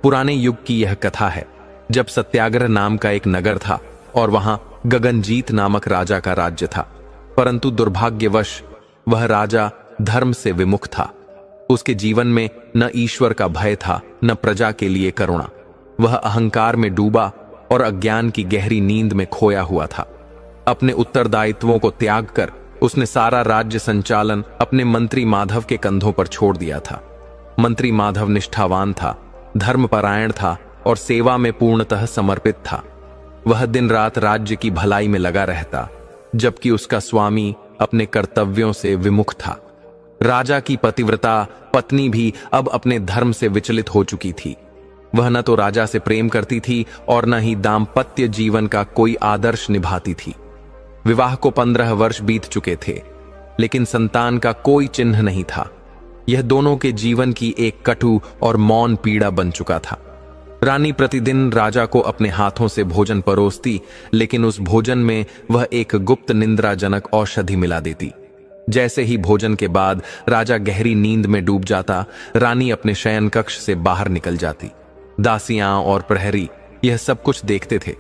पुराने युग की यह कथा है, जब सत्याग्रह नाम का एक नगर था और वहां गगनजीत नामक राजा का राज्य था। परंतु दुर्भाग्यवश वह राजा धर्म से विमुख था। उसके जीवन में न ईश्वर का भय था, न प्रजा के लिए करुणा। वह अहंकार में डूबा और अज्ञान की गहरी नींद में खोया हुआ था। अपने उत्तरदायित्वों को त्याग कर उसने सारा राज्य संचालन अपने मंत्री माधव के कंधों पर छोड़ दिया था। मंत्री माधव निष्ठावान था, धर्मपरायण था और सेवा में पूर्णतः समर्पित था। वह दिन रात राज्य की भलाई में लगा रहता, जबकि उसका स्वामी अपने कर्तव्यों से विमुख था। राजा की पतिव्रता पत्नी भी अब अपने धर्म से विचलित हो चुकी थी। वह न तो राजा से प्रेम करती थी और न ही दाम्पत्य जीवन का कोई आदर्श निभाती थी। विवाह को 15 वर्ष बीत चुके थे, लेकिन संतान का कोई चिन्ह नहीं था। यह दोनों के जीवन की एक कटु और मौन पीड़ा बन चुका था। रानी प्रतिदिन राजा को अपने हाथों से भोजन परोसती, लेकिन उस भोजन में वह एक गुप्त निंद्राजनक औषधि मिला देती। जैसे ही भोजन के बाद राजा गहरी नींद में डूब जाता, रानी अपने शयन कक्ष से बाहर निकल जाती। दासियां और प्रहरी यह सब कुछ देखते थे,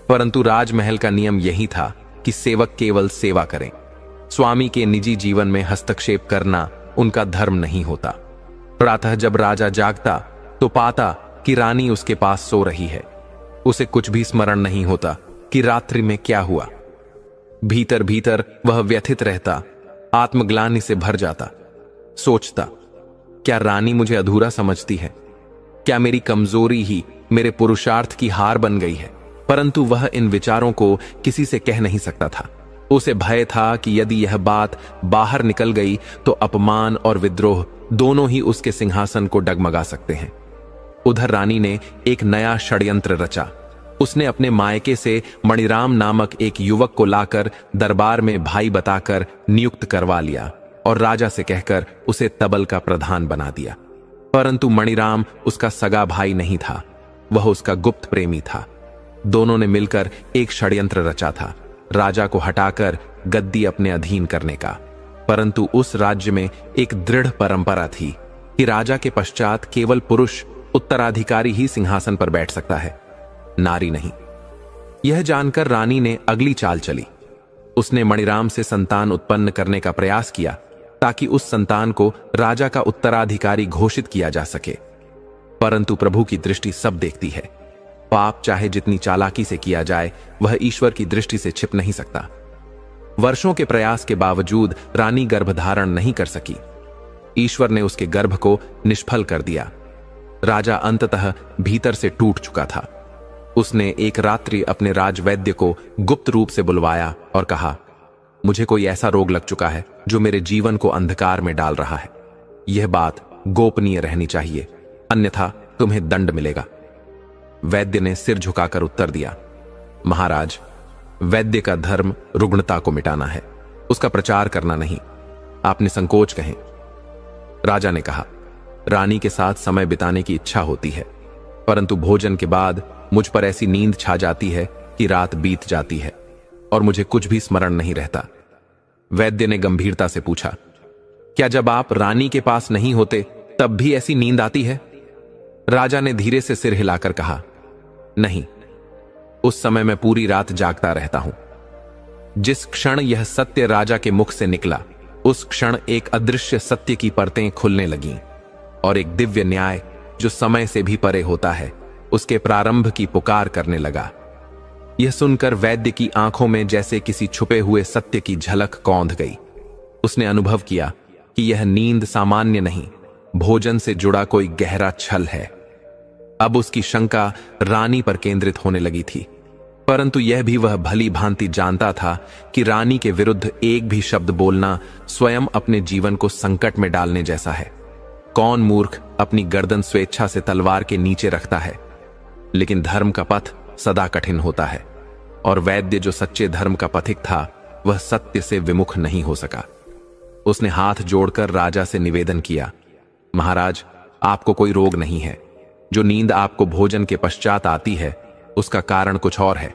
परंतु राजमहल का नियम यही था कि सेवक केवल सेवा करें। स्वामी के निजी जीवन में हस्तक्षेप करना उनका धर्म नहीं होता। प्रातः जब राजा जागता तो पाता कि रानी उसके पास सो रही है। उसे कुछ भी स्मरण नहीं होता कि रात्रि में क्या हुआ। भीतर भीतर वह व्यथित रहता, आत्मग्लानि से भर जाता। सोचता, क्या रानी मुझे अधूरा समझती है? क्या मेरी कमजोरी ही मेरे पुरुषार्थ की हार बन गई है? परंतु वह इन विचारों को किसी से कह नहीं सकता था। उसे भय था कि यदि यह बात बाहर निकल गई तो अपमान और विद्रोह दोनों ही उसके सिंहासन को डगमगा सकते हैं। उधर रानी ने एक नया षड्यंत्र रचा। उसने अपने मायके से मणिराम नामक एक युवक को लाकर दरबार में भाई बताकर नियुक्त करवा लिया और राजा से कहकर उसे तबल का प्रधान बना दिया। परंतु मणिराम उसका सगा भाई नहीं था, वह उसका गुप्त प्रेमी था। दोनों ने मिलकर एक षड्यंत्र रचा था, राजा को हटाकर गद्दी अपने अधीन करने का। परंतु उस राज्य में एक दृढ़ परंपरा थी कि राजा के पश्चात केवल पुरुष उत्तराधिकारी ही सिंहासन पर बैठ सकता है, नारी नहीं। यह जानकर रानी ने अगली चाल चली। उसने मणिराम से संतान उत्पन्न करने का प्रयास किया ताकि उस संतान को राजा का उत्तराधिकारी घोषित किया जा सके। परंतु प्रभु की दृष्टि सब देखती है। पाप चाहे जितनी चालाकी से किया जाए, वह ईश्वर की दृष्टि से छिप नहीं सकता। वर्षों के प्रयास के बावजूद रानी गर्भधारण नहीं कर सकी। ईश्वर ने उसके गर्भ को निष्फल कर दिया। राजा अंततः भीतर से टूट चुका था। उसने एक रात्रि अपने राजवैद्य को गुप्त रूप से बुलवाया और कहा, मुझे कोई ऐसा रोग लग चुका है जो मेरे जीवन को अंधकार में डाल रहा है। यह बात गोपनीय रहनी चाहिए, अन्यथा तुम्हें दंड मिलेगा। वैद्य ने सिर झुकाकर उत्तर दिया, महाराज, वैद्य का धर्म रुग्णता को मिटाना है, उसका प्रचार करना नहीं। आप निसंकोच कहें। राजा ने कहा, रानी के साथ समय बिताने की इच्छा होती है, परंतु भोजन के बाद मुझ पर ऐसी नींद छा जाती है कि रात बीत जाती है और मुझे कुछ भी स्मरण नहीं रहता। वैद्य ने गंभीरता से पूछा, क्या जब आप रानी के पास नहीं होते तब भी ऐसी नींद आती है? राजा ने धीरे से सिर हिलाकर कहा, नहीं, उस समय मैं पूरी रात जागता रहता हूं। जिस क्षण यह सत्य राजा के मुख से निकला, उस क्षण एक अदृश्य सत्य की परतें खुलने लगीं और एक दिव्य न्याय जो समय से भी परे होता है, उसके प्रारंभ की पुकार करने लगा। यह सुनकर वैद्य की आंखों में जैसे किसी छुपे हुए सत्य की झलक कौंध गई। उसने अनुभव किया कि यह नींद सामान्य नहीं, भोजन से जुड़ा कोई गहरा छल है। अब उसकी शंका रानी पर केंद्रित होने लगी थी, परंतु यह भी वह भली भांति जानता था कि रानी के विरुद्ध एक भी शब्द बोलना स्वयं अपने जीवन को संकट में डालने जैसा है। कौन मूर्ख अपनी गर्दन स्वेच्छा से तलवार के नीचे रखता है? लेकिन धर्म का पथ सदा कठिन होता है, और वैद्य जो सच्चे धर्म का पथिक था, वह सत्य से विमुख नहीं हो सका। उसने हाथ जोड़कर राजा से निवेदन किया, महाराज, आपको कोई रोग नहीं है। जो नींद आपको भोजन के पश्चात आती है, उसका कारण कुछ और है।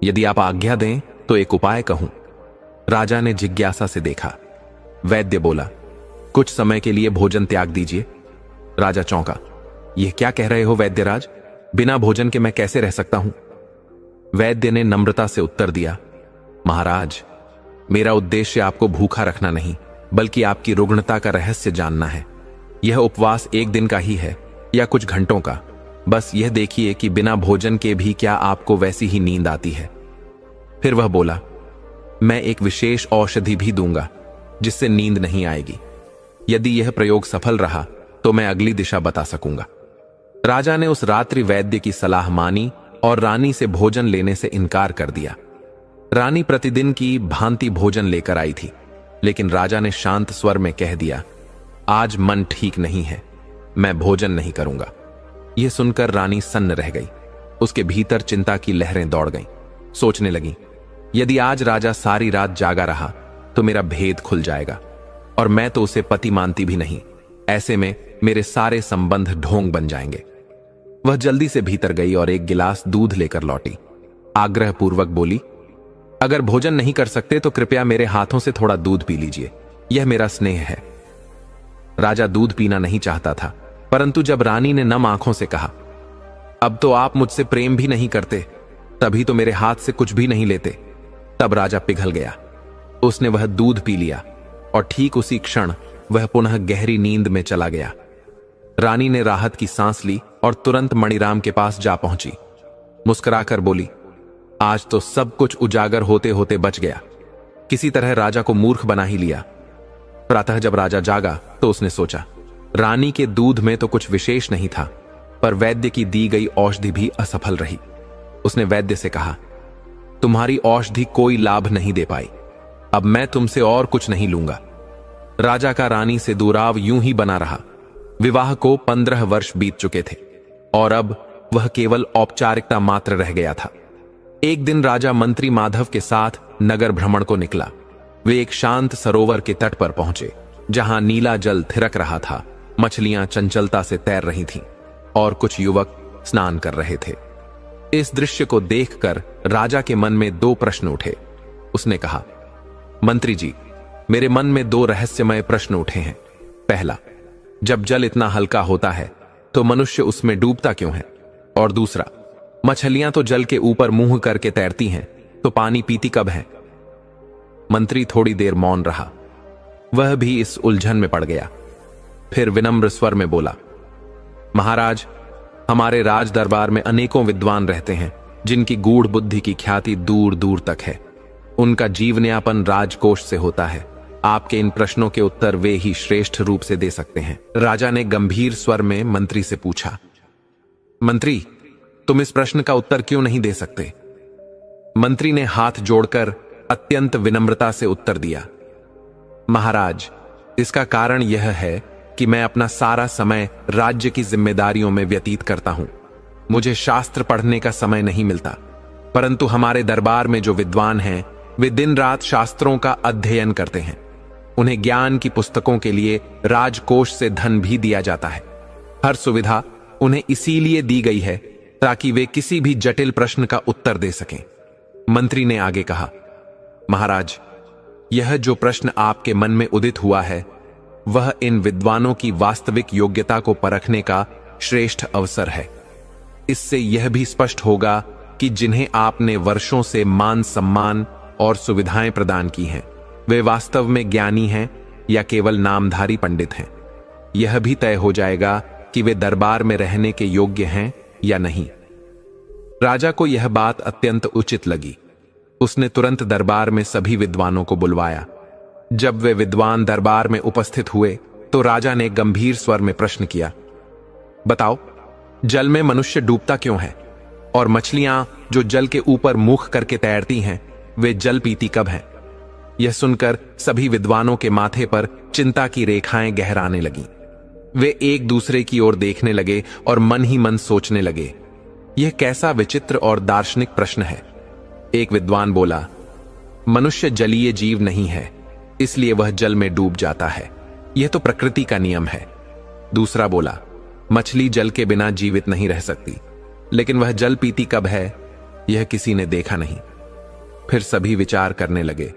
यदि आप आज्ञा दें तो एक उपाय कहूं। राजा ने जिज्ञासा से देखा। वैद्य बोला, कुछ समय के लिए भोजन त्याग दीजिए। राजा चौंका। यह क्या कह रहे हो वैद्यराज? बिना भोजन के मैं कैसे रह सकता हूं? वैद्य ने नम्रता से उत्तर दिया, महाराज, मेरा उद्देश्य आपको भूखा रखना नहीं, बल्कि आपकी रुग्णता का रहस्य जानना है। यह उपवास 1 दिन का ही है या कुछ घंटों का? बस यह देखिए कि बिना भोजन के भी क्या आपको वैसी ही नींद आती है। फिर वह बोला, मैं एक विशेष औषधि भी दूंगा जिससे नींद नहीं आएगी। यदि यह प्रयोग सफल रहा तो मैं अगली दिशा बता सकूंगा। राजा ने उस रात्रि वैद्य की सलाह मानी और रानी से भोजन लेने से इनकार कर दिया। रानी प्रतिदिन की भांति भोजन लेकर आई थी, लेकिन राजा ने शांत स्वर में कह दिया, आज मन ठीक नहीं है, मैं भोजन नहीं करूंगा। यह सुनकर रानी सन्न रह गई। उसके भीतर चिंता की लहरें दौड़ गईं। सोचने लगी, यदि आज राजा सारी रात जागा रहा तो मेरा भेद खुल जाएगा, और मैं तो उसे पति मानती भी नहीं। ऐसे में मेरे सारे संबंध ढोंग बन जाएंगे। वह जल्दी से भीतर गई और एक गिलास दूध लेकर लौटी। आग्रहपूर्वक बोली, अगर भोजन नहीं कर सकते तो कृपया मेरे हाथों से थोड़ा दूध पी लीजिए, यह मेरा स्नेह है। राजा दूध पीना नहीं चाहता था, परंतु जब रानी ने नम आंखों से कहा, अब तो आप मुझसे प्रेम भी नहीं करते, तभी तो मेरे हाथ से कुछ भी नहीं लेते, तब राजा पिघल गया। उसने वह दूध पी लिया और ठीक उसी क्षण वह पुनः गहरी नींद में चला गया। रानी ने राहत की सांस ली और तुरंत मणिराम के पास जा पहुंची। मुस्कुराकर बोली, आज तो सब कुछ उजागर होते होते बच गया। किसी तरह राजा को मूर्ख बना ही लिया। प्रातः जब राजा जागा तो उसने सोचा, रानी के दूध में तो कुछ विशेष नहीं था, पर वैद्य की दी गई औषधि भी असफल रही। उसने वैद्य से कहा, तुम्हारी औषधि कोई लाभ नहीं दे पाई, अब मैं तुमसे और कुछ नहीं लूंगा। राजा का रानी से दुराव यूं ही बना रहा। विवाह को 15 वर्ष बीत चुके थे और अब वह केवल औपचारिकता मात्र रह गया था। एक दिन राजा मंत्री माधव के साथ नगर भ्रमण को निकला। वे एक शांत सरोवर के तट पर पहुंचे, जहां नीला जल थिरक रहा था, मछलियां चंचलता से तैर रही थीं और कुछ युवक स्नान कर रहे थे। इस दृश्य को देखकर राजा के मन में 2 प्रश्न उठे। उसने कहा, मंत्री जी, मेरे मन में 2 रहस्यमय प्रश्न उठे हैं। पहला, जब जल इतना हल्का होता है तो मनुष्य उसमें डूबता क्यों है? और दूसरा, मछलियां तो जल के ऊपर मुंह करके तैरती हैं, तो पानी पीती कब है? मंत्री थोड़ी देर मौन रहा। वह भी इस उलझन में पड़ गया। फिर विनम्र स्वर में बोला, महाराज, हमारे राज दरबार में अनेकों विद्वान रहते हैं, जिनकी गूढ़ बुद्धि की ख्याति दूर दूर तक है। उनका जीवनयापन राजकोष से होता है। आपके इन प्रश्नों के उत्तर वे ही श्रेष्ठ रूप से दे सकते हैं। राजा ने गंभीर स्वर में मंत्री से पूछा, मंत्री, तुम इस प्रश्न का उत्तर क्यों नहीं दे सकते? मंत्री ने हाथ जोड़कर अत्यंत विनम्रता से उत्तर दिया, महाराज, इसका कारण यह है कि मैं अपना सारा समय राज्य की जिम्मेदारियों में व्यतीत करता हूं। मुझे शास्त्र पढ़ने का समय नहीं मिलता, परंतु हमारे दरबार में जो विद्वान हैं, वे दिन रात शास्त्रों का अध्ययन करते हैं। उन्हें ज्ञान की पुस्तकों के लिए राजकोष से धन भी दिया जाता है। हर सुविधा उन्हें इसीलिए दी गई है ताकि वे किसी भी जटिल प्रश्न का उत्तर दे सकें। मंत्री ने आगे कहा, महाराज, यह जो प्रश्न आपके मन में उदित हुआ है, वह इन विद्वानों की वास्तविक योग्यता को परखने का श्रेष्ठ अवसर है। इससे यह भी स्पष्ट होगा कि जिन्हें आपने वर्षों से मान सम्मान और सुविधाएं प्रदान की हैं, वे वास्तव में ज्ञानी हैं या केवल नामधारी पंडित हैं। यह भी तय हो जाएगा कि वे दरबार में रहने के योग्य हैं या नहीं। राजा को यह बात अत्यंत उचित लगी। उसने तुरंत दरबार में सभी विद्वानों को बुलवाया। जब वे विद्वान दरबार में उपस्थित हुए तो राजा ने गंभीर स्वर में प्रश्न किया, बताओ, जल में मनुष्य डूबता क्यों है? और मछलियां जो जल के ऊपर मुख करके तैरती हैं, वे जल पीती कब हैं? यह सुनकर सभी विद्वानों के माथे पर चिंता की रेखाएं गहराने लगीं। वे एक दूसरे की ओर देखने लगे और मन ही मन सोचने लगे, यह कैसा विचित्र और दार्शनिक प्रश्न है। एक विद्वान बोला, मनुष्य जलीय जीव नहीं है, इसलिए वह जल में डूब जाता है, यह तो प्रकृति का नियम है। दूसरा बोला, मछली जल के बिना जीवित नहीं रह सकती, लेकिन वह जल पीती कब है, यह किसी ने देखा नहीं। फिर सभी विचार करने लगे,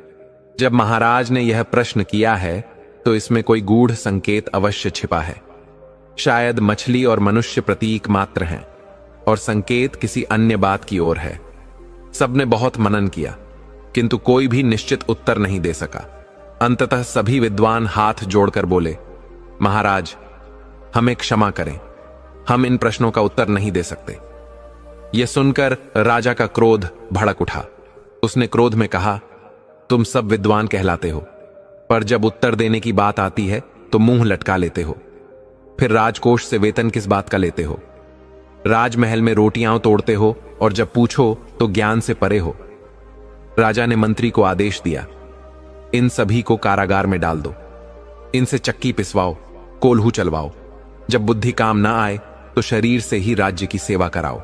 जब महाराज ने यह प्रश्न किया है तो इसमें कोई गूढ़ संकेत अवश्य छिपा है। शायद मछली और मनुष्य प्रतीक मात्र हैं और संकेत किसी अन्य बात की ओर है। सबने बहुत मनन किया, किंतु कोई भी निश्चित उत्तर नहीं दे सका। अंततः सभी विद्वान हाथ जोड़कर बोले, महाराज, हमें क्षमा करें, हम इन प्रश्नों का उत्तर नहीं दे सकते। यह सुनकर राजा का क्रोध भड़क उठा। उसने क्रोध में कहा, तुम सब विद्वान कहलाते हो, पर जब उत्तर देने की बात आती है तो मुंह लटका लेते हो। फिर राजकोष से वेतन किस बात का लेते हो? राजमहल में रोटियां तोड़ते हो और जब पूछो तो ज्ञान से परे हो। राजा ने मंत्री को आदेश दिया, इन सभी को कारागार में डाल दो, इनसे चक्की पिसवाओ, कोल्हू चलवाओ। जब बुद्धि काम ना आए तो शरीर से ही राज्य की सेवा कराओ।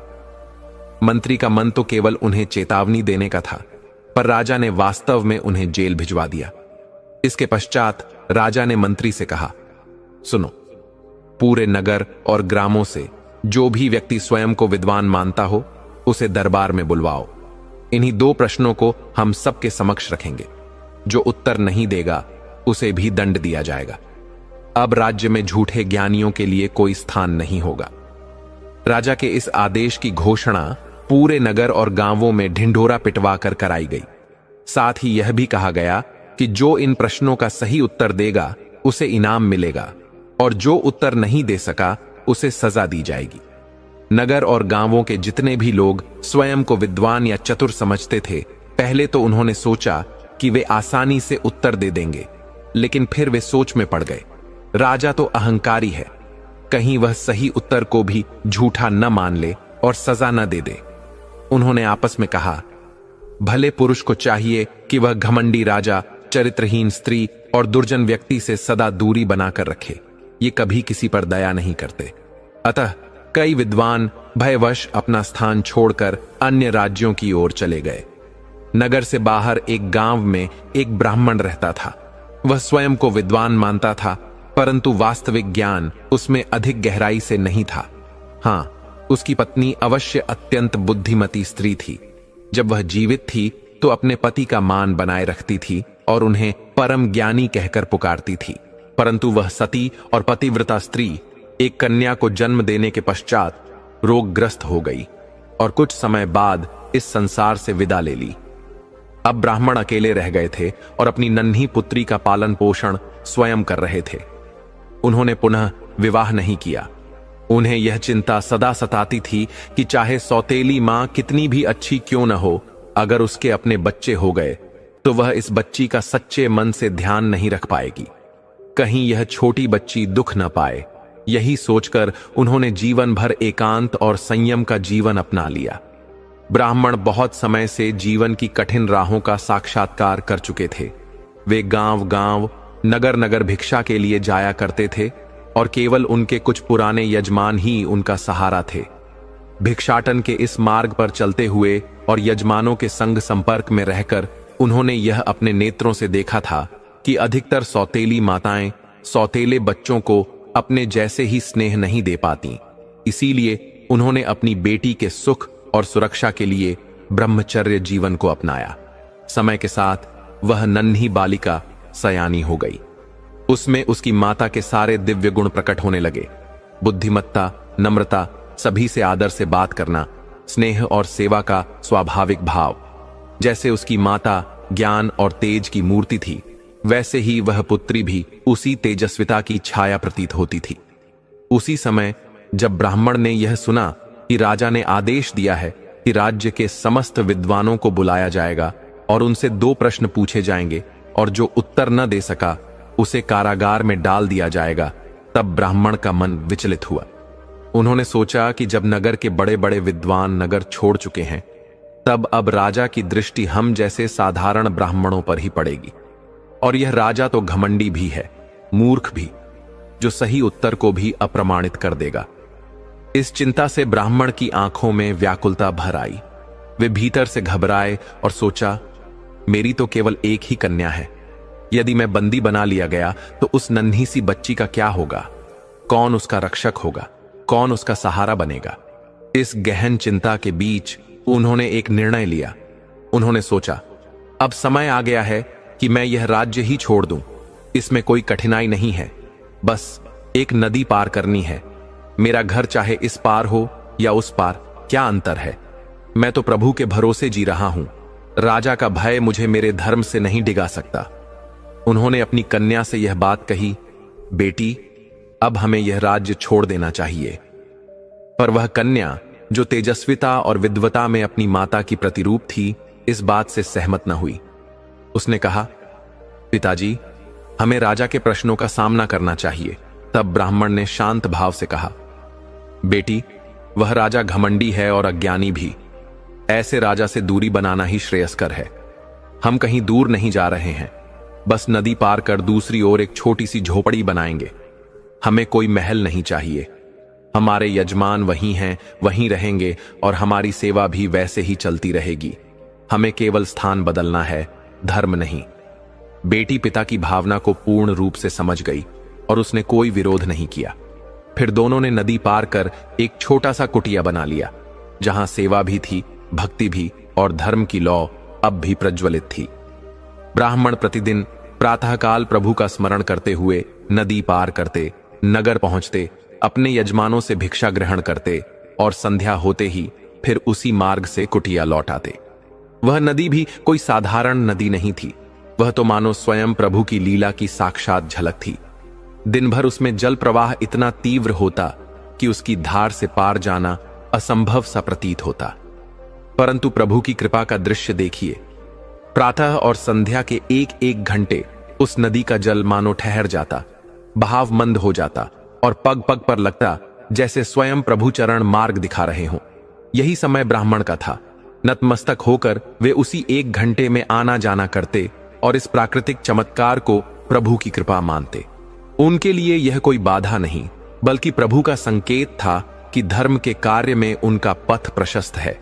मंत्री का मन तो केवल उन्हें चेतावनी देने का था, पर राजा ने वास्तव में उन्हें जेल भिजवा दिया। इसके पश्चात राजा ने मंत्री से कहा, सुनो, पूरे नगर और ग्रामों से जो भी व्यक्ति स्वयं को विद्वान मानता हो उसे दरबार में बुलवाओ। इन्हीं 2 प्रश्नों को हम सबके समक्ष रखेंगे। जो उत्तर नहीं देगा उसे भी दंड दिया जाएगा। अब राज्य में झूठे ज्ञानियों के लिए कोई स्थान नहीं होगा। राजा के इस आदेश की घोषणा पूरे नगर और गांवों में ढिंढोरा पिटवाकर कराई गई। साथ ही यह भी कहा गया कि जो इन प्रश्नों का सही उत्तर देगा उसे इनाम मिलेगा और जो उत्तर नहीं दे सका उसे सजा दी जाएगी। नगर और गांवों के जितने भी लोग स्वयं को विद्वान या चतुर समझते थे, पहले तो उन्होंने सोचा कि वे आसानी से उत्तर दे देंगे, लेकिन फिर वे सोच में पड़ गए। राजा तो अहंकारी है, कहीं वह सही उत्तर को भी झूठा न मान ले और सजा न दे दे। उन्होंने आपस में कहा, भले पुरुष को चाहिए कि वह घमंडी राजा, चरित्रहीन स्त्री और दुर्जन व्यक्ति से सदा दूरी बनाकर रखे। ये कभी किसी पर दया नहीं करते। अतः कई विद्वान भयवश अपना स्थान छोड़कर अन्य राज्यों की ओर चले गए। नगर से बाहर एक गांव में एक ब्राह्मण रहता था। वह स्वयं को विद्वान मानता था, परंतु वास्तविक ज्ञान उसमें अधिक गहराई से नहीं था। हां, उसकी पत्नी अवश्य अत्यंत बुद्धिमती स्त्री थी। जब वह जीवित थी तो अपने पति का मान बनाए रखती थी और उन्हें परम ज्ञानी कहकर पुकारती थी। परंतु वह सती और पतिव्रता स्त्री एक कन्या को जन्म देने के पश्चात रोगग्रस्त हो गई और कुछ समय बाद इस संसार से विदा ले ली। अब ब्राह्मण अकेले रह गए थे और अपनी नन्ही पुत्री का पालन पोषण स्वयं कर रहे थे। उन्होंने पुनः विवाह नहीं किया। उन्हें यह चिंता सदा सताती थी कि चाहे सौतेली मां कितनी भी अच्छी क्यों न हो, अगर उसके अपने बच्चे हो गए तो वह इस बच्ची का सच्चे मन से ध्यान नहीं रख पाएगी। कहीं यह छोटी बच्ची दुख न पाए, यही सोचकर उन्होंने जीवन भर एकांत और संयम का जीवन अपना लिया। ब्राह्मण बहुत समय से जीवन की कठिन राहों का साक्षात्कार कर चुके थे। वे गांव-गांव, नगर-नगर भिक्षा के लिए जाया करते थे और केवल उनके कुछ पुराने यजमान ही उनका सहारा थे। भिक्षाटन के इस मार्ग पर चलते हुए और यजमानों के संग संपर्क में रहकर उन्होंने यह अपने नेत्रों से देखा था कि अधिकतर सौतेली माताएं सौतेले बच्चों को अपने जैसे ही स्नेह नहीं दे पाती। इसीलिए उन्होंने अपनी बेटी के सुख और सुरक्षा के लिए ब्रह्मचर्य जीवन को अपनाया। समय के साथ वह नन्ही बालिका सयानी हो गई। उसमें उसकी माता के सारे दिव्य गुण प्रकट होने लगे। बुद्धिमत्ता, नम्रता, सभी से आदर से बात करना, स्नेह और सेवा का स्वाभाविक भाव। जैसे उसकी माता ज्ञान और तेज की मूर्ति थी, वैसे ही वह पुत्री भी उसी तेजस्विता की छाया प्रतीत होती थी। उसी समय जब ब्राह्मण ने यह सुना कि राजा ने आदेश दिया है कि राज्य के समस्त विद्वानों को बुलाया जाएगा और उनसे 2 प्रश्न पूछे जाएंगे और जो उत्तर न दे सका उसे कारागार में डाल दिया जाएगा, तब ब्राह्मण का मन विचलित हुआ। उन्होंने सोचा कि जब नगर के बड़े बड़े विद्वान नगर छोड़ चुके हैं, तब अब राजा की दृष्टि हम जैसे साधारण ब्राह्मणों पर ही पड़ेगी। और यह राजा तो घमंडी भी है, मूर्ख भी, जो सही उत्तर को भी अप्रमाणित कर देगा। इस चिंता से ब्राह्मण की आंखों में व्याकुलता भर आई। वे भीतर से घबराए और सोचा, मेरी तो केवल एक ही कन्या है। यदि मैं बंदी बना लिया गया तो उस नन्ही सी बच्ची का क्या होगा? कौन उसका रक्षक होगा? कौन उसका सहारा बनेगा? इस गहन चिंता के बीच उन्होंने एक निर्णय लिया। उन्होंने सोचा, अब समय आ गया है कि मैं यह राज्य ही छोड़ दूं। इसमें कोई कठिनाई नहीं है, बस एक नदी पार करनी है। मेरा घर चाहे इस पार हो या उस पार, क्या अंतर है? मैं तो प्रभु के भरोसे जी रहा हूं। राजा का भय मुझे मेरे धर्म से नहीं डिगा सकता। उन्होंने अपनी कन्या से यह बात कही, बेटी, अब हमें यह राज्य छोड़ देना चाहिए। पर वह कन्या, जो तेजस्विता और विद्वता में अपनी माता की प्रतिरूप थी, इस बात से सहमत न हुई। उसने कहा, पिताजी, हमें राजा के प्रश्नों का सामना करना चाहिए। तब ब्राह्मण ने शांत भाव से कहा, बेटी, वह राजा घमंडी है और अज्ञानी भी। ऐसे राजा से दूरी बनाना ही श्रेयस्कर है। हम कहीं दूर नहीं जा रहे हैं, बस नदी पार कर दूसरी ओर एक छोटी सी झोपड़ी बनाएंगे। हमें कोई महल नहीं चाहिए। हमारे यजमान वहीं हैं, वहीं रहेंगे और हमारी सेवा भी वैसे ही चलती रहेगी। हमें केवल स्थान बदलना है, धर्म नहीं। बेटी पिता की भावना को पूर्ण रूप से समझ गई और उसने कोई विरोध नहीं किया। फिर दोनों ने नदी पार कर एक छोटा सा कुटिया बना लिया, जहां सेवा भी थी, भक्ति भी और धर्म की लौ अब भी प्रज्वलित थी। ब्राह्मण प्रतिदिन प्रातःकाल प्रभु का स्मरण करते हुए नदी पार करते, नगर पहुंचते, अपने यजमानों से भिक्षा ग्रहण करते और संध्या होते ही फिर उसी मार्ग से कुटिया लौट आते। वह नदी भी कोई साधारण नदी नहीं थी। वह तो मानो स्वयं प्रभु की लीला की साक्षात झलक थी। दिन भर उसमें जल प्रवाह इतना तीव्र होता कि उसकी धार से पार जाना असंभव सा प्रतीत होता। परंतु प्रभु की कृपा का दृश्य देखिए। प्रातः और संध्या के एक एक घंटे उस नदी का जल मानो ठहर जाता, बहाव मंद हो जाता और पग पग पर लगता जैसे स्वयं प्रभु चरण मार्ग दिखा रहे हों। यही समय ब्राह्मण का था। नतमस्तक होकर वे उसी एक घंटे में आना जाना करते और इस प्राकृतिक चमत्कार को प्रभु की कृपा मानते। उनके लिए यह कोई बाधा नहीं, बल्कि प्रभु का संकेत था कि धर्म के कार्य में उनका पथ प्रशस्त है।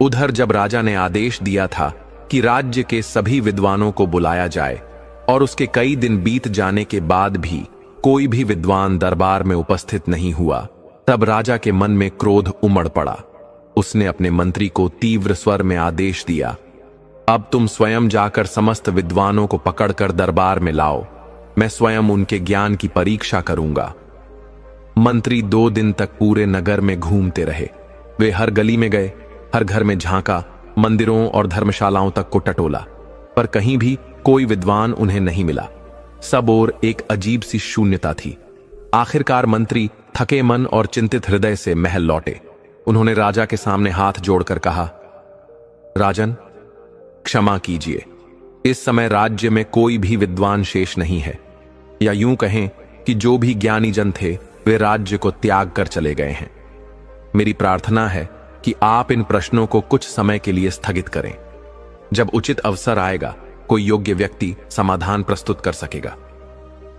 उधर जब राजा ने आदेश दिया था कि राज्य के सभी विद्वानों को बुलाया जाए और उसके कई दिन बीत जाने के बाद भी कोई भी विद्वान दरबार में उपस्थित नहीं हुआ, तब राजा के मन में क्रोध उमड़ पड़ा। उसने अपने मंत्री को तीव्र स्वर में आदेश दिया, अब तुम स्वयं जाकर समस्त विद्वानों को पकड़कर दरबार में लाओ। मैं स्वयं उनके ज्ञान की परीक्षा करूंगा। मंत्री 2 दिन तक पूरे नगर में घूमते रहे। वे हर गली में गए, हर घर में झांका, मंदिरों और धर्मशालाओं तक को टटोला, पर कहीं भी कोई विद्वान उन्हें नहीं मिला। सब ओर एक अजीब सी शून्यता थी। आखिरकार मंत्री थके मन और चिंतित हृदय से महल लौटे। उन्होंने राजा के सामने हाथ जोड़कर कहा, राजन, क्षमा कीजिए, इस समय राज्य में कोई भी विद्वान शेष नहीं है, या यूं कहें कि जो भी ज्ञानी जन थे वे राज्य को त्याग कर चले गए हैं। मेरी प्रार्थना है कि आप इन प्रश्नों को कुछ समय के लिए स्थगित करें। जब उचित अवसर आएगा, कोई योग्य व्यक्ति समाधान प्रस्तुत कर सकेगा।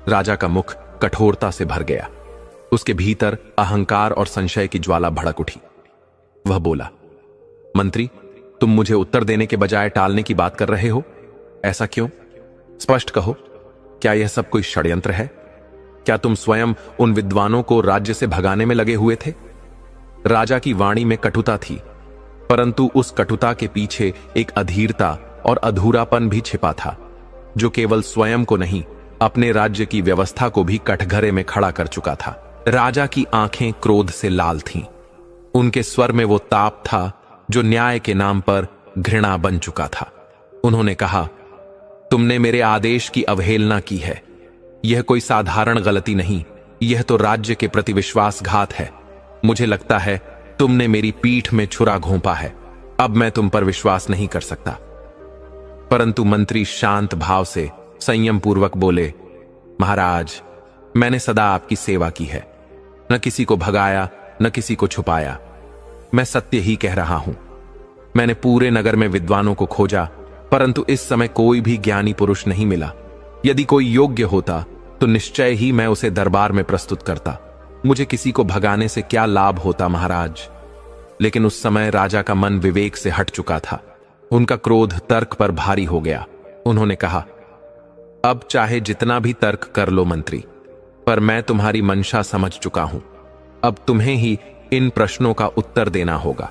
राजा का मुख कठोरता से भर गया। उसके भीतर अहंकार और संशय की ज्वाला भड़क उठी। वह बोला, मंत्री, तुम मुझे उत्तर देने के बजाय टालने की बात कर रहे हो। ऐसा क्यों? स्पष्ट कहो, क्या यह सब कोई षड्यंत्र है? क्या तुम स्वयं उन विद्वानों को राज्य से भगाने में लगे हुए थे? राजा की वाणी में कटुता थी, परंतु उस कटुता के पीछे एक अधीरता और अधूरापन भी छिपा था, जो केवल स्वयं को नहीं, अपने राज्य की व्यवस्था को भी कठघरे में खड़ा कर चुका था। राजा की आंखें क्रोध से लाल थीं। उनके स्वर में वो ताप था जो न्याय के नाम पर घृणा बन चुका था। उन्होंने कहा, तुमने मेरे आदेश की अवहेलना की है। यह कोई साधारण गलती नहीं, यह तो राज्य के प्रति विश्वासघात है। मुझे लगता है तुमने मेरी पीठ में छुरा घोंपा है। अब मैं तुम पर विश्वास नहीं कर सकता। परंतु मंत्री शांत भाव से संयम पूर्वक बोले, महाराज, मैंने सदा आपकी सेवा की है, न किसी को भगाया न किसी को छुपाया। मैं सत्य ही कह रहा हूं। मैंने पूरे नगर में विद्वानों को खोजा, परंतु इस समय कोई भी ज्ञानी पुरुष नहीं मिला। यदि कोई योग्य होता तो निश्चय ही मैं उसे दरबार में प्रस्तुत करता। मुझे किसी को भगाने से क्या लाभ होता महाराज। लेकिन उस समय राजा का मन विवेक से हट चुका था। उनका क्रोध तर्क पर भारी हो गया। उन्होंने कहा, अब चाहे जितना भी तर्क कर लो मंत्री, पर मैं तुम्हारी मंशा समझ चुका हूं। अब तुम्हें ही इन प्रश्नों का उत्तर देना होगा।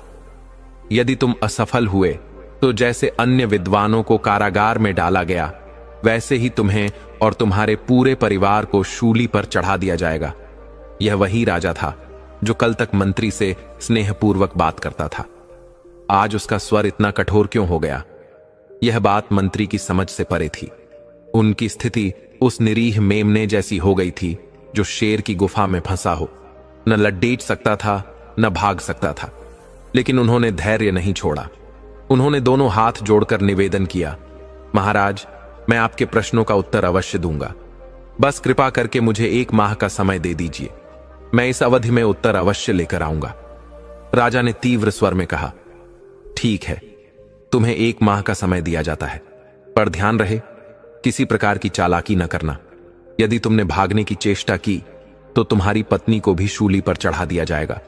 यदि तुम असफल हुए तो जैसे अन्य विद्वानों को कारागार में डाला गया, वैसे ही तुम्हें और तुम्हारे पूरे परिवार को शूली पर चढ़ा दिया जाएगा। यह वही राजा था जो कल तक मंत्री से स्नेहपूर्वक बात करता था। आज उसका स्वर इतना कठोर क्यों हो गया? यह बात मंत्री की समझ से परे थी। उनकी स्थिति उस निरीह मेमने जैसी हो गई थी जो शेर की गुफा में फंसा हो, न लड्डेट सकता था न भाग सकता था। लेकिन उन्होंने धैर्य नहीं छोड़ा। उन्होंने दोनों हाथ जोड़कर निवेदन किया, महाराज, मैं आपके प्रश्नों का उत्तर अवश्य दूंगा। बस कृपा करके मुझे 1 माह का समय दे दीजिए। मैं इस अवधि में उत्तर अवश्य लेकर आऊंगा। राजा ने तीव्र स्वर में कहा, ठीक है, तुम्हें 1 माह का समय दिया जाता है, पर ध्यान रहे किसी प्रकार की चालाकी न करना। यदि तुमने भागने की चेष्टा की तो तुम्हारी पत्नी को भी शूली पर चढ़ा दिया जाएगा।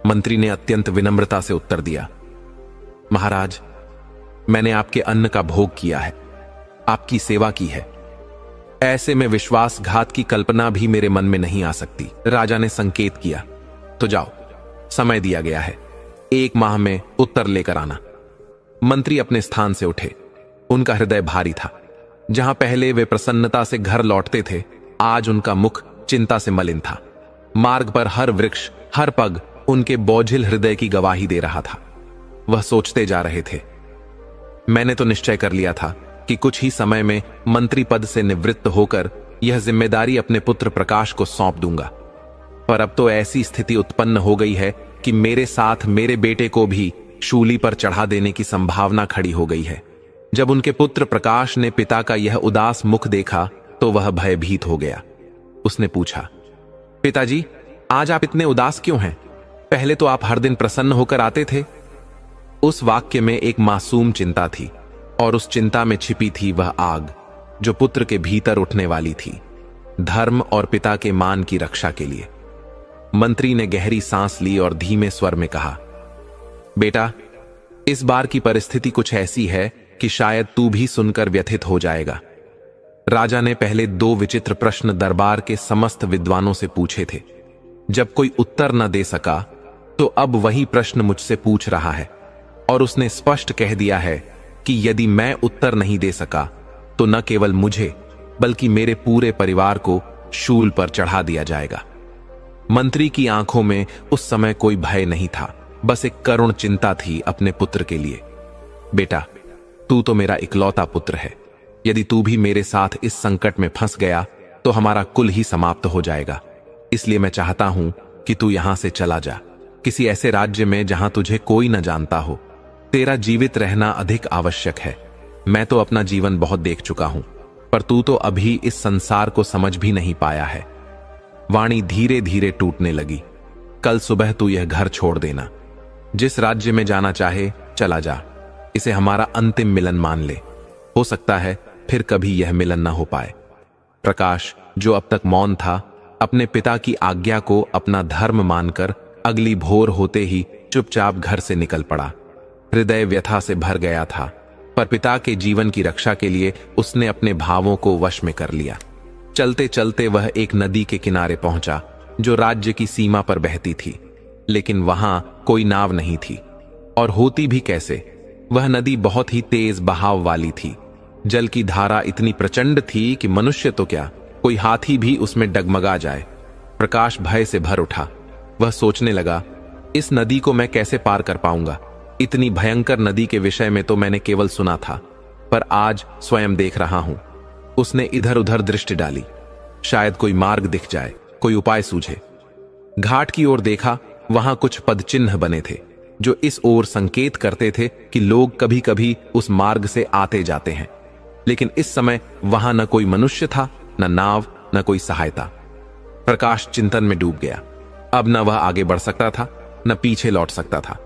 मंत्री ने अत्यंत विनम्रता से उत्तर दिया, महाराज, मैंने आपके अन्न का भोग किया है, आपकी सेवा की है। ऐसे में विश्वासघात की कल्पना भी मेरे मन में नहीं आ सकती। राजा ने संकेत किया, तो जाओ, समय दिया गया है, 1 माह में उत्तर लेकर आना। मंत्री अपने स्थान से उठे। उनका हृदय भारी था। जहां पहले वे प्रसन्नता से घर लौटते थे, आज उनका मुख चिंता से मलिन था। मार्ग पर हर वृक्ष, हर पग उनके बोझिल हृदय की गवाही दे रहा था। वह सोचते जा रहे थे, मैंने तो निश्चय कर लिया था कि कुछ ही समय में मंत्री पद से निवृत्त होकर यह जिम्मेदारी अपने पुत्र प्रकाश को सौंप दूंगा। पर अब तो ऐसी स्थिति उत्पन्न हो गई है कि मेरे साथ मेरे बेटे को भी शूली पर चढ़ा देने की संभावना खड़ी हो गई है। जब उनके पुत्र प्रकाश ने पिता का यह उदास मुख देखा तो वह भयभीत हो गया। उसने पूछा, पिताजी, आज आप इतने उदास क्यों हैं? पहले तो आप हर दिन प्रसन्न होकर आते थे। उस वाक्य में एक मासूम चिंता थी, और उस चिंता में छिपी थी वह आग जो पुत्र के भीतर उठने वाली थी, धर्म और पिता के मान की रक्षा के लिए। मंत्री ने गहरी सांस ली और धीमे स्वर में कहा, बेटा, इस बार की परिस्थिति कुछ ऐसी है कि शायद तू भी सुनकर व्यथित हो जाएगा। राजा ने पहले 2 विचित्र प्रश्न दरबार के समस्त विद्वानों से पूछे थे। जब कोई उत्तर न दे सका तो अब वही प्रश्न मुझसे पूछ रहा है, और उसने स्पष्ट कह दिया है कि यदि मैं उत्तर नहीं दे सका तो न केवल मुझे बल्कि मेरे पूरे परिवार को शूल पर चढ़ा दिया जाएगा। मंत्री की आंखों में उस समय कोई भय नहीं था, बस एक करुण चिंता थी अपने पुत्र के लिए। बेटा, तू तो मेरा इकलौता पुत्र है। यदि तू भी मेरे साथ इस संकट में फंस गया तो हमारा कुल ही समाप्त हो जाएगा। इसलिए मैं चाहता हूं कि तू यहां से चला जा, किसी ऐसे राज्य में जहां तुझे कोई न जानता हो। तेरा जीवित रहना अधिक आवश्यक है। मैं तो अपना जीवन बहुत देख चुका हूं, पर तू तो अभी इस संसार को समझ भी नहीं पाया है। वाणी धीरे धीरे टूटने लगी। कल सुबह तू यह घर छोड़ देना। जिस राज्य में जाना चाहे चला जा। इसे हमारा अंतिम मिलन मान ले। हो सकता है फिर कभी यह मिलन न हो पाए। प्रकाश, जो अब तक मौन था, अपने पिता की आज्ञा को अपना धर्म मानकर अगली भोर होते ही चुपचाप घर से निकल पड़ा। हृदय व्यथा से भर गया था, पर पिता के जीवन की रक्षा के लिए उसने अपने भावों को वश में कर लिया। चलते चलते वह एक नदी के किनारे पहुंचा जो राज्य की सीमा पर बहती थी, लेकिन वहां कोई नाव नहीं थी, और होती भी कैसे। वह नदी बहुत ही तेज बहाव वाली थी। जल की धारा इतनी प्रचंड थी कि मनुष्य तो क्या, कोई हाथी भी उसमें डगमगा जाए। प्रकाश भय से भर उठा। वह सोचने लगा, इस नदी को मैं कैसे पार कर पाऊंगा? इतनी भयंकर नदी के विषय में तो मैंने केवल सुना था, पर आज स्वयं देख रहा हूं। उसने इधर उधर दृष्टि डाली, शायद कोई मार्ग दिख जाए, कोई उपाय सूझे। घाट की ओर देखा, वहां कुछ पदचिन्ह बने थे जो इस ओर संकेत करते थे कि लोग कभी कभी उस मार्ग से आते जाते हैं। लेकिन इस समय वहां न कोई मनुष्य था, न नाव, न कोई सहायता। प्रकाश चिंतन में डूब गया। अब न वह आगे बढ़ सकता था, न पीछे लौट सकता था।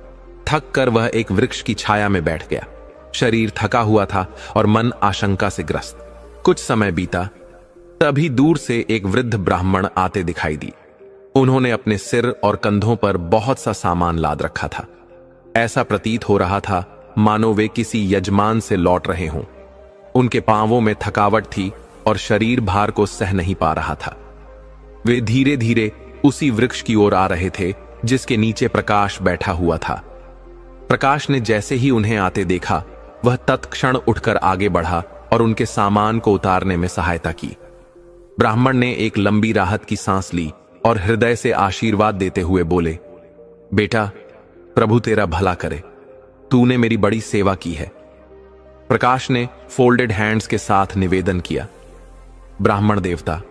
थक कर वह एक वृक्ष की छाया में बैठ गया। शरीर थका हुआ था और मन आशंका से ग्रस्त। कुछ समय बीता, तभी दूर से एक वृद्ध ब्राह्मण आते दिखाई दी। उन्होंने अपने सिर और कंधों पर बहुत सा सामान लाद रखा था। ऐसा प्रतीत हो रहा था मानो वे किसी यजमान से लौट रहे हों। उनके पांवों में थकावट थी और शरीर भार को सह नहीं पा रहा था। वे धीरे धीरे उसी वृक्ष की ओर आ रहे थे जिसके नीचे प्रकाश बैठा हुआ था। प्रकाश ने जैसे ही उन्हें आते देखा, वह तत्क्षण उठकर आगे बढ़ा और उनके सामान को उतारने में सहायता की। ब्राह्मण ने एक लंबी राहत की सांस ली और हृदय से आशीर्वाद देते हुए बोले, बेटा, प्रभु तेरा भला करे, तूने मेरी बड़ी सेवा की है। प्रकाश ने फोल्डेड हैंड्स के साथ निवेदन किया, ब्राह्मण देवता,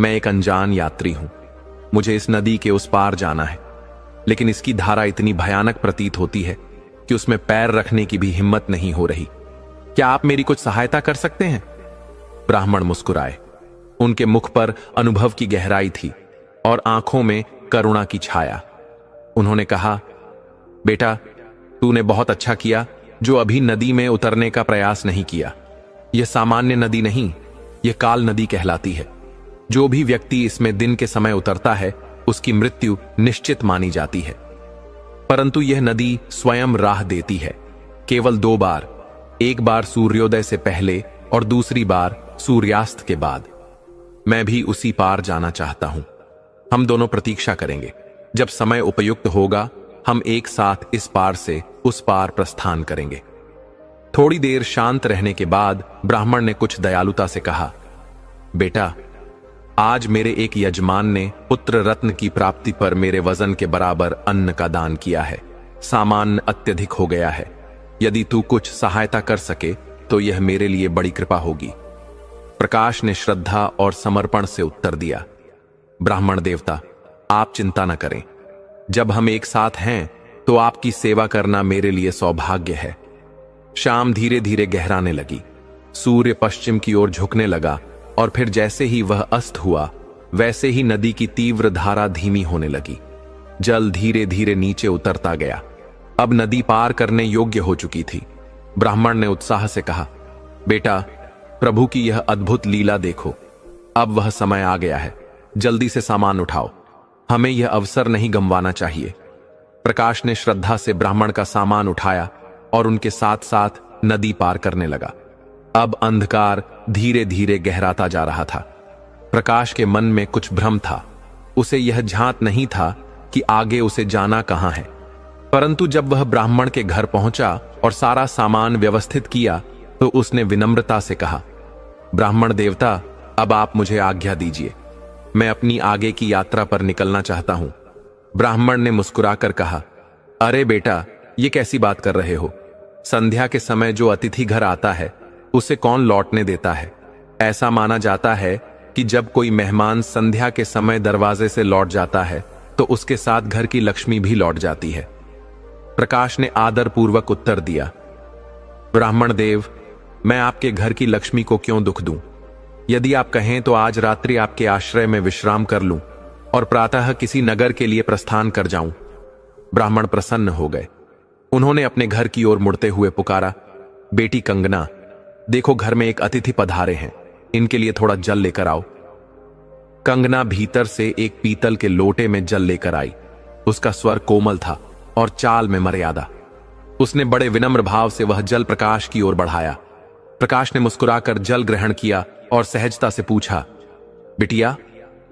मैं एक अनजान यात्री हूं। मुझे इस नदी के उस पार जाना है, लेकिन इसकी धारा इतनी भयानक प्रतीत होती है कि उसमें पैर रखने की भी हिम्मत नहीं हो रही। क्या आप मेरी कुछ सहायता कर सकते हैं? ब्राह्मण मुस्कुराए। उनके मुख पर अनुभव की गहराई थी और आंखों में करुणा की छाया। उन्होंने कहा, बेटा, तूने बहुत अच्छा किया जो अभी नदी में उतरने का प्रयास नहीं किया। यह सामान्य नदी नहीं, यह काल नदी कहलाती है। जो भी व्यक्ति इसमें दिन के समय उतरता है उसकी मृत्यु निश्चित मानी जाती है। परंतु यह नदी स्वयं राह देती है, केवल 2 बार, एक बार सूर्योदय से पहले और दूसरी बार सूर्यास्त के बाद। मैं भी उसी पार जाना चाहता हूं। हम दोनों प्रतीक्षा करेंगे। जब समय उपयुक्त होगा हम एक साथ इस पार से उस पार प्रस्थान करेंगे। थोड़ी देर शांत रहने के बाद ब्राह्मण ने कुछ दयालुता से कहा, बेटा, आज मेरे एक यजमान ने पुत्र रत्न की प्राप्ति पर मेरे वजन के बराबर अन्न का दान किया है। सामान अत्यधिक हो गया है। यदि तू कुछ सहायता कर सके तो यह मेरे लिए बड़ी कृपा होगी। प्रकाश ने श्रद्धा और समर्पण से उत्तर दिया, ब्राह्मण देवता, आप चिंता न करें। जब हम एक साथ हैं तो आपकी सेवा करना मेरे लिए सौभाग्य है। शाम धीरे धीरे गहराने लगी। सूर्य पश्चिम की ओर झुकने लगा और फिर जैसे ही वह अस्त हुआ वैसे ही नदी की तीव्र धारा धीमी होने लगी। जल धीरे धीरे नीचे उतरता गया। अब नदी पार करने योग्य हो चुकी थी। ब्राह्मण ने उत्साह से कहा, बेटा, प्रभु की यह अद्भुत लीला देखो। अब वह समय आ गया है। जल्दी से सामान उठाओ, हमें यह अवसर नहीं गंवाना चाहिए। प्रकाश ने श्रद्धा से ब्राह्मण का सामान उठाया और उनके साथ साथ नदी पार करने लगा। अब अंधकार धीरे धीरे गहराता जा रहा था। प्रकाश के मन में कुछ भ्रम था। उसे यह झांत नहीं था कि आगे उसे जाना कहां है। परंतु जब वह ब्राह्मण के घर पहुंचा और सारा सामान व्यवस्थित किया तो उसने विनम्रता से कहा, ब्राह्मण देवता, अब आप मुझे आज्ञा दीजिए। मैं अपनी आगे की यात्रा पर निकलना चाहता हूं। ब्राह्मण ने मुस्कुराकर कहा, अरे बेटा, ये कैसी बात कर रहे हो? संध्या के समय जो अतिथि घर आता है उसे कौन लौटने देता है? ऐसा माना जाता है कि जब कोई मेहमान संध्या के समय दरवाजे से लौट जाता है तो उसके साथ घर की लक्ष्मी भी लौट जाती है। प्रकाश ने आदरपूर्वक उत्तर दिया, ब्राह्मण देव, मैं आपके घर की लक्ष्मी को क्यों दुख दूं? यदि आप कहें तो आज रात्रि आपके आश्रय में विश्राम कर लूं और प्रातः किसी नगर के लिए प्रस्थान कर जाऊं। ब्राह्मण प्रसन्न हो गए। उन्होंने अपने घर की ओर मुड़ते हुए पुकारा, बेटी कंगना, देखो घर में एक अतिथि पधारे हैं, इनके लिए थोड़ा जल लेकर आओ। कंगना भीतर से एक पीतल के लोटे में जल लेकर आई। उसका स्वर कोमल था और चाल में मर्यादा। उसने बड़े विनम्र भाव से वह जल प्रकाश की ओर बढ़ाया। प्रकाश ने मुस्कुराकर जल ग्रहण किया और सहजता से पूछा, बिटिया,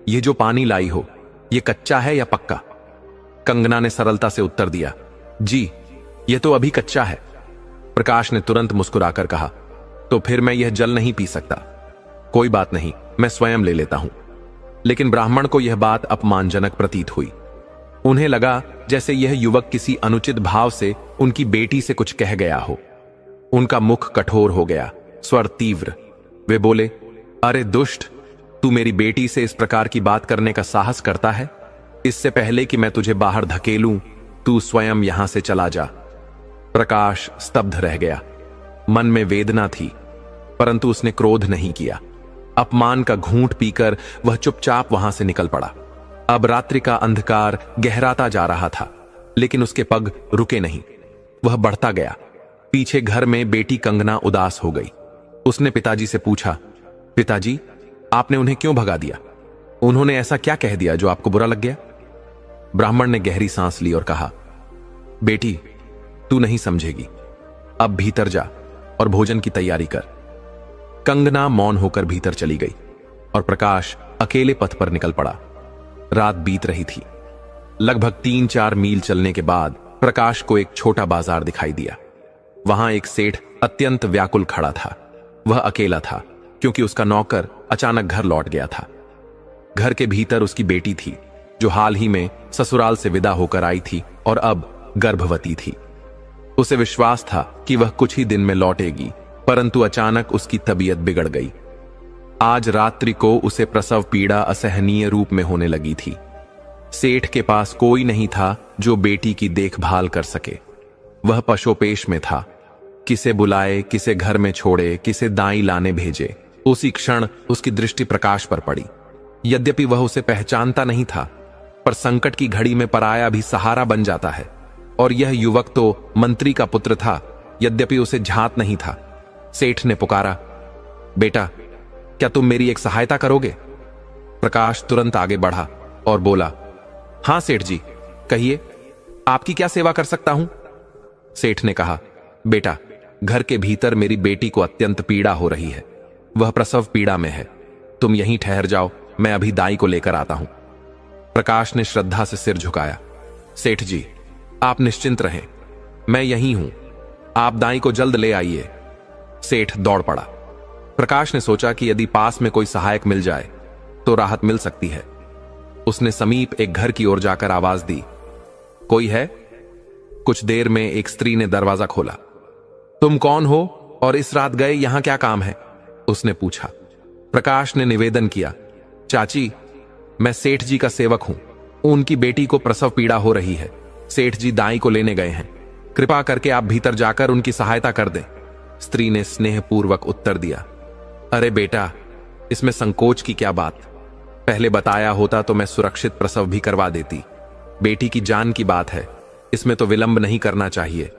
ये जो पानी लाई हो, ये कच्चा है या पक्का? कंगना ने सरलता से उत्तर दिया, जी, यह तो अभी कच्चा है। प्रकाश ने तुरंत मुस्कुराकर कहा, तो फिर मैं यह जल नहीं पी सकता। कोई बात नहीं, मैं स्वयं ले लेता हूं। लेकिन ब्राह्मण को यह बात अपमानजनक प्रतीत हुई। उन्हें लगा जैसे यह युवक किसी अनुचित भाव से उनकी बेटी से कुछ कह गया हो। उनका मुख कठोर हो गया, स्वर तीव्र। वे बोले, अरे दुष्ट, तू मेरी बेटी से इस प्रकार की बात करने का साहस करता है? इससे पहले कि मैं तुझे बाहर धकेलूं, तू स्वयं यहां से चला जा। प्रकाश स्तब्ध रह गया। मन में वेदना थी, परंतु उसने क्रोध नहीं किया। अपमान का घूंट पीकर वह चुपचाप वहां से निकल पड़ा। अब रात्रि का अंधकार गहराता जा रहा था, लेकिन उसके पग रुके नहीं। वह बढ़ता गया। पीछे घर में बेटी कंगना उदास हो गई। उसने पिताजी से पूछा, पिताजी, आपने उन्हें क्यों भगा दिया? उन्होंने ऐसा क्या कह दिया जो आपको बुरा लग गया? ब्राह्मण ने गहरी सांस ली और कहा, बेटी, तू नहीं समझेगी। अब भीतर जा और भोजन की तैयारी कर। कंगना मौन होकर भीतर चली गई और प्रकाश अकेले पथ पर निकल पड़ा। रात बीत रही थी। लगभग 3-4 मील चलने के बाद प्रकाश को एक छोटा बाजार दिखाई दिया। वहां एक सेठ अत्यंत व्याकुल खड़ा था। वह अकेला था क्योंकि उसका नौकर अचानक घर लौट गया था। घर के भीतर उसकी बेटी थी, जो हाल ही में ससुराल से विदा होकर आई थी और अब गर्भवती थी। उसे विश्वास था कि वह कुछ ही दिन में लौटेगी, परंतु अचानक उसकी तबीयत बिगड़ गई। आज रात्रि को उसे प्रसव पीड़ा असहनीय रूप में होने लगी थी। सेठ के पास कोई नहीं था जो बेटी की देखभाल कर सके। वह पशोपेश में था, किसे बुलाए, किसे घर में छोड़े, किसे दाई लाने भेजे। उसी क्षण उसकी दृष्टि प्रकाश पर पड़ी। यद्यपि वह उसे पहचानता नहीं था, पर संकट की घड़ी में पराया भी सहारा बन जाता है, और यह युवक तो मंत्री का पुत्र था, यद्यपि उसे झात नहीं था। सेठ ने पुकारा, बेटा, क्या तुम मेरी एक सहायता करोगे? प्रकाश तुरंत आगे बढ़ा और बोला, हां सेठ जी, कहिए, आपकी क्या सेवा कर सकता हूं? सेठ ने कहा, बेटा, घर के भीतर मेरी बेटी को अत्यंत पीड़ा हो रही है। वह प्रसव पीड़ा में है। तुम यहीं ठहर जाओ, मैं अभी दाई को लेकर आता हूं। प्रकाश ने श्रद्धा से सिर झुकाया। सेठ जी, आप निश्चिंत रहें, मैं यहीं हूं, आप दाई को जल्द ले आइए। सेठ दौड़ पड़ा। प्रकाश ने सोचा कि यदि पास में कोई सहायक मिल जाए तो राहत मिल सकती है। उसने समीप एक घर की ओर जाकर आवाज दी, कोई है? कुछ देर में एक स्त्री ने दरवाजा खोला। तुम कौन हो और इस रात गए यहां क्या काम है? उसने पूछा। प्रकाश ने निवेदन किया, चाची, मैं सेठ जी का सेवक हूं। उनकी बेटी को प्रसव पीड़ा हो रही है। सेठ जी दाई को लेने गए हैं। कृपा करके आप भीतर जाकर उनकी सहायता कर दें। स्त्री ने स्नेहपूर्वक उत्तर दिया, अरे बेटा, इसमें संकोच की क्या बात? पहले बताया होता तो मैं सुरक्षित प्रसव भी करवा देती। बेटी की जान की बात है, इसमें तो विलंब नहीं करना चाहिए।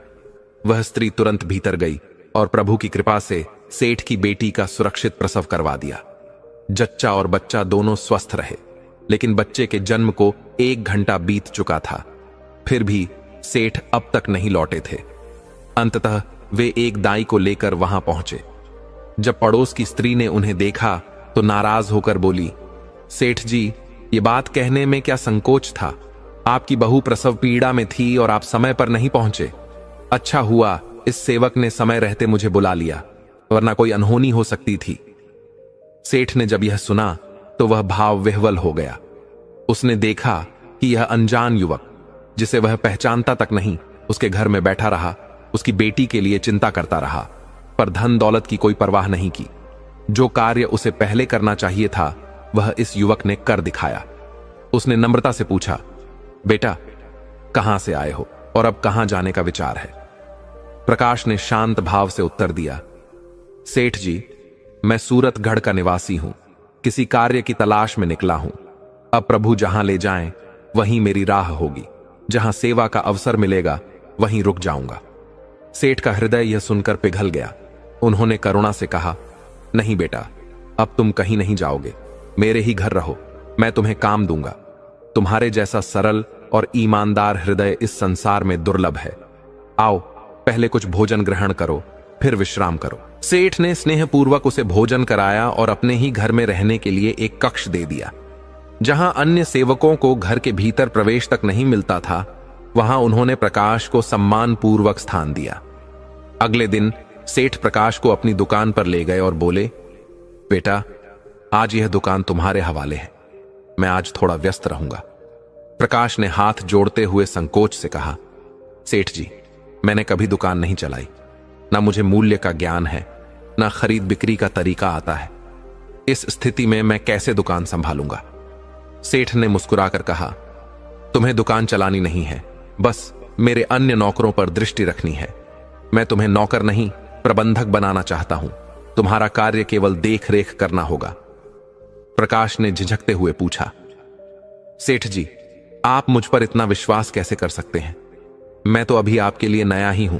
वह स्त्री तुरंत भीतर गई और प्रभु की कृपा से सेठ की बेटी का सुरक्षित प्रसव करवा दिया। जच्चा और बच्चा दोनों स्वस्थ रहे, लेकिन बच्चे के जन्म को 1 घंटा बीत चुका था। फिर भी सेठ अब तक नहीं लौटे थे। अंततः वे एक दाई को लेकर वहां पहुंचे। जब पड़ोस की स्त्री ने उन्हें देखा तो नाराज होकर बोली, सेठ जी, ये बात कहने में क्या संकोच था? आपकी बहू प्रसव पीड़ा में थी और आप समय पर नहीं पहुंचे। अच्छा हुआ इस सेवक ने समय रहते मुझे बुला लिया, वरना कोई अनहोनी हो सकती थी। सेठ ने जब यह सुना तो वह भाव विह्वल हो गया। उसने देखा कि यह अनजान युवक, जिसे वह पहचानता तक नहीं, उसके घर में बैठा रहा, उसकी बेटी के लिए चिंता करता रहा, पर धन दौलत की कोई परवाह नहीं की। जो कार्य उसे पहले करना चाहिए था वह इस युवक ने कर दिखाया। उसने नम्रता से पूछा, बेटा, कहां से आए हो और अब कहां जाने का विचार है? प्रकाश ने शांत भाव से उत्तर दिया, सेठ जी, मैं सूरतगढ़ का निवासी हूं, किसी कार्य की तलाश में निकला हूं। अब प्रभु जहां ले जाएं वहीं मेरी राह होगी। जहां सेवा का अवसर मिलेगा वहीं रुक जाऊंगा। सेठ का हृदय यह सुनकर पिघल गया। उन्होंने करुणा से कहा, नहीं बेटा, अब तुम कहीं नहीं जाओगे, मेरे ही घर रहो, मैं तुम्हें काम दूंगा। तुम्हारे जैसा सरल और ईमानदार हृदय इस संसार में दुर्लभ है। आओ, पहले कुछ भोजन ग्रहण करो, फिर विश्राम करो। सेठ ने स्नेहपूर्वक उसे भोजन कराया और अपने ही घर में रहने के लिए एक कक्ष दे दिया। जहां अन्य सेवकों को घर के भीतर प्रवेश तक नहीं मिलता था, वहां उन्होंने प्रकाश को सम्मानपूर्वक स्थान दिया। अगले दिन सेठ प्रकाश को अपनी दुकान पर ले गए और बोले, बेटा, आज यह दुकान तुम्हारे हवाले है, मैं आज थोड़ा व्यस्त रहूंगा। प्रकाश ने हाथ जोड़ते हुए संकोच से कहा, सेठ जी, मैंने कभी दुकान नहीं चलाई, ना मुझे मूल्य का ज्ञान है, ना खरीद बिक्री का तरीका आता है। इस स्थिति में मैं कैसे दुकान संभालूंगा? सेठ ने मुस्कुराकर कहा, तुम्हें दुकान चलानी नहीं है, बस मेरे अन्य नौकरों पर दृष्टि रखनी है। मैं तुम्हें नौकर नहीं, प्रबंधक बनाना चाहता हूं। तुम्हारा कार्य केवल देख रेख करना होगा। प्रकाश ने झिझकते हुए पूछा, सेठ जी, आप मुझ पर इतना विश्वास कैसे कर सकते हैं? मैं तो अभी आपके लिए नया ही हूं।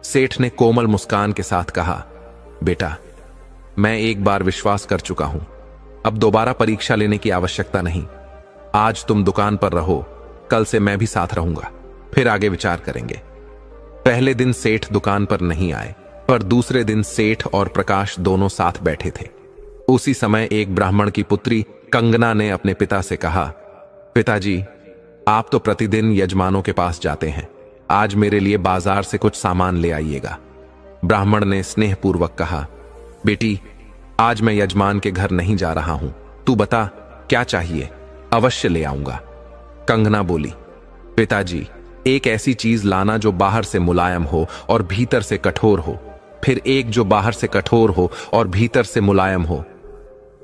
सेठ ने कोमल मुस्कान के साथ कहा, बेटा, मैं एक बार विश्वास कर चुका हूं, अब दोबारा परीक्षा लेने की आवश्यकता नहीं। आज तुम दुकान पर रहो, कल से मैं भी साथ रहूंगा, फिर आगे विचार करेंगे। पहले दिन सेठ दुकान पर नहीं आए, पर दूसरे दिन सेठ और प्रकाश दोनों साथ बैठे थे। उसी समय एक ब्राह्मण की पुत्री कंगना ने अपने पिता से कहा, पिताजी, आप तो प्रतिदिन यजमानों के पास जाते हैं, आज मेरे लिए बाजार से कुछ सामान ले आइएगा। ब्राह्मण ने स्नेहपूर्वक कहा, बेटी, आज मैं यजमान के घर नहीं जा रहा हूं, तू बता क्या चाहिए? अवश्य ले आऊंगा। कंगना बोली, पिताजी, एक ऐसी चीज लाना जो बाहर से मुलायम हो और भीतर से कठोर हो, फिर एक जो बाहर से कठोर हो और भीतर से मुलायम हो,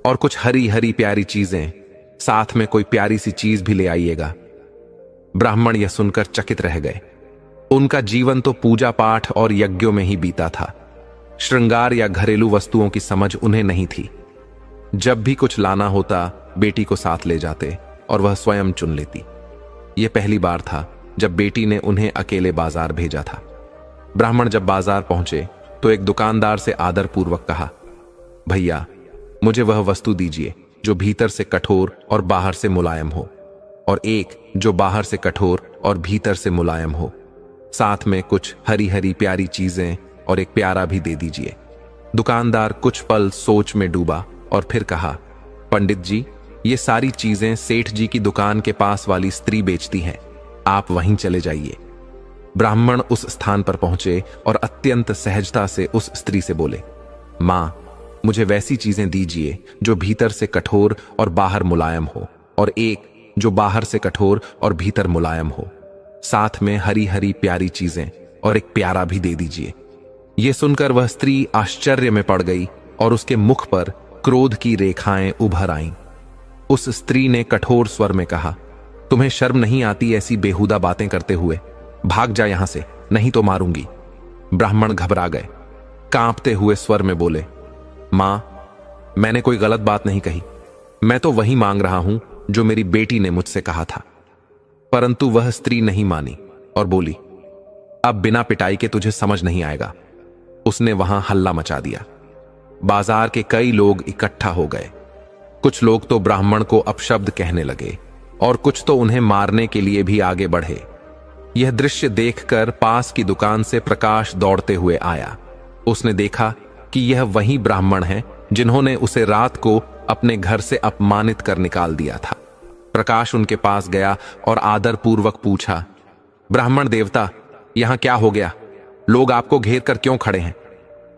और कुछ हरी हरी प्यारी चीजें, साथ में कोई प्यारी सी चीज भी ले आइएगा। ब्राह्मण यह सुनकर चकित रह गए। उनका जीवन तो पूजा पाठ और यज्ञों में ही बीता था। श्रृंगार या घरेलू वस्तुओं की समझ उन्हें नहीं थी। जब भी कुछ लाना होता बेटी को साथ ले जाते और वह स्वयं चुन लेती। यह पहली बार था जब बेटी ने उन्हें अकेले बाजार भेजा था। ब्राह्मण जब बाजार पहुंचे तो एक दुकानदार से आदरपूर्वक कहा, भैया, मुझे वह वस्तु दीजिए जो भीतर से कठोर और बाहर से मुलायम हो, और एक जो बाहर से कठोर और भीतर से मुलायम हो, साथ में कुछ हरी हरी प्यारी चीजें और एक प्यारा भी दे दीजिए। दुकानदार कुछ पल सोच में डूबा और फिर कहा, पंडित जी, ये सारी चीजें सेठ जी की दुकान के पास वाली स्त्री बेचती हैं, आप वहीं चले जाइए। ब्राह्मण उस स्थान पर पहुंचे और अत्यंत सहजता से उस स्त्री से बोले, मां, मुझे वैसी चीजें दीजिए जो भीतर से कठोर और बाहर मुलायम हो, और एक जो बाहर से कठोर और भीतर मुलायम हो, साथ में हरी हरी प्यारी चीजें और एक प्यारा भी दे दीजिए। यह सुनकर वह स्त्री आश्चर्य में पड़ गई और उसके मुख पर क्रोध की रेखाएं उभर आईं। उस स्त्री ने कठोर स्वर में कहा, तुम्हें शर्म नहीं आती ऐसी बेहुदा बातें करते हुए? भाग जा यहां से, नहीं तो मारूंगी। ब्राह्मण घबरा गए, कांपते हुए स्वर में बोले, मां, मैंने कोई गलत बात नहीं कही। मैं तो वही मांग रहा हूं जो मेरी बेटी ने मुझसे कहा था। परंतु वह स्त्री नहीं मानी और बोली, अब बिना पिटाई के तुझे समझ नहीं आएगा। उसने वहां हल्ला मचा दिया। बाजार के कई लोग इकट्ठा हो गए। कुछ लोग तो ब्राह्मण को अपशब्द कहने लगे और कुछ तो उन्हें मारने के लिए भी आगे बढ़े। यह दृश्य देखकर पास की दुकान से प्रकाश दौड़ते हुए आया। उसने देखा कि यह वही ब्राह्मण हैं जिन्होंने उसे रात को अपने घर से अपमानित कर निकाल दिया था। प्रकाश उनके पास गया और आदरपूर्वक पूछा, ब्राह्मण देवता, यहां क्या हो गया? लोग आपको घेर कर क्यों खड़े हैं?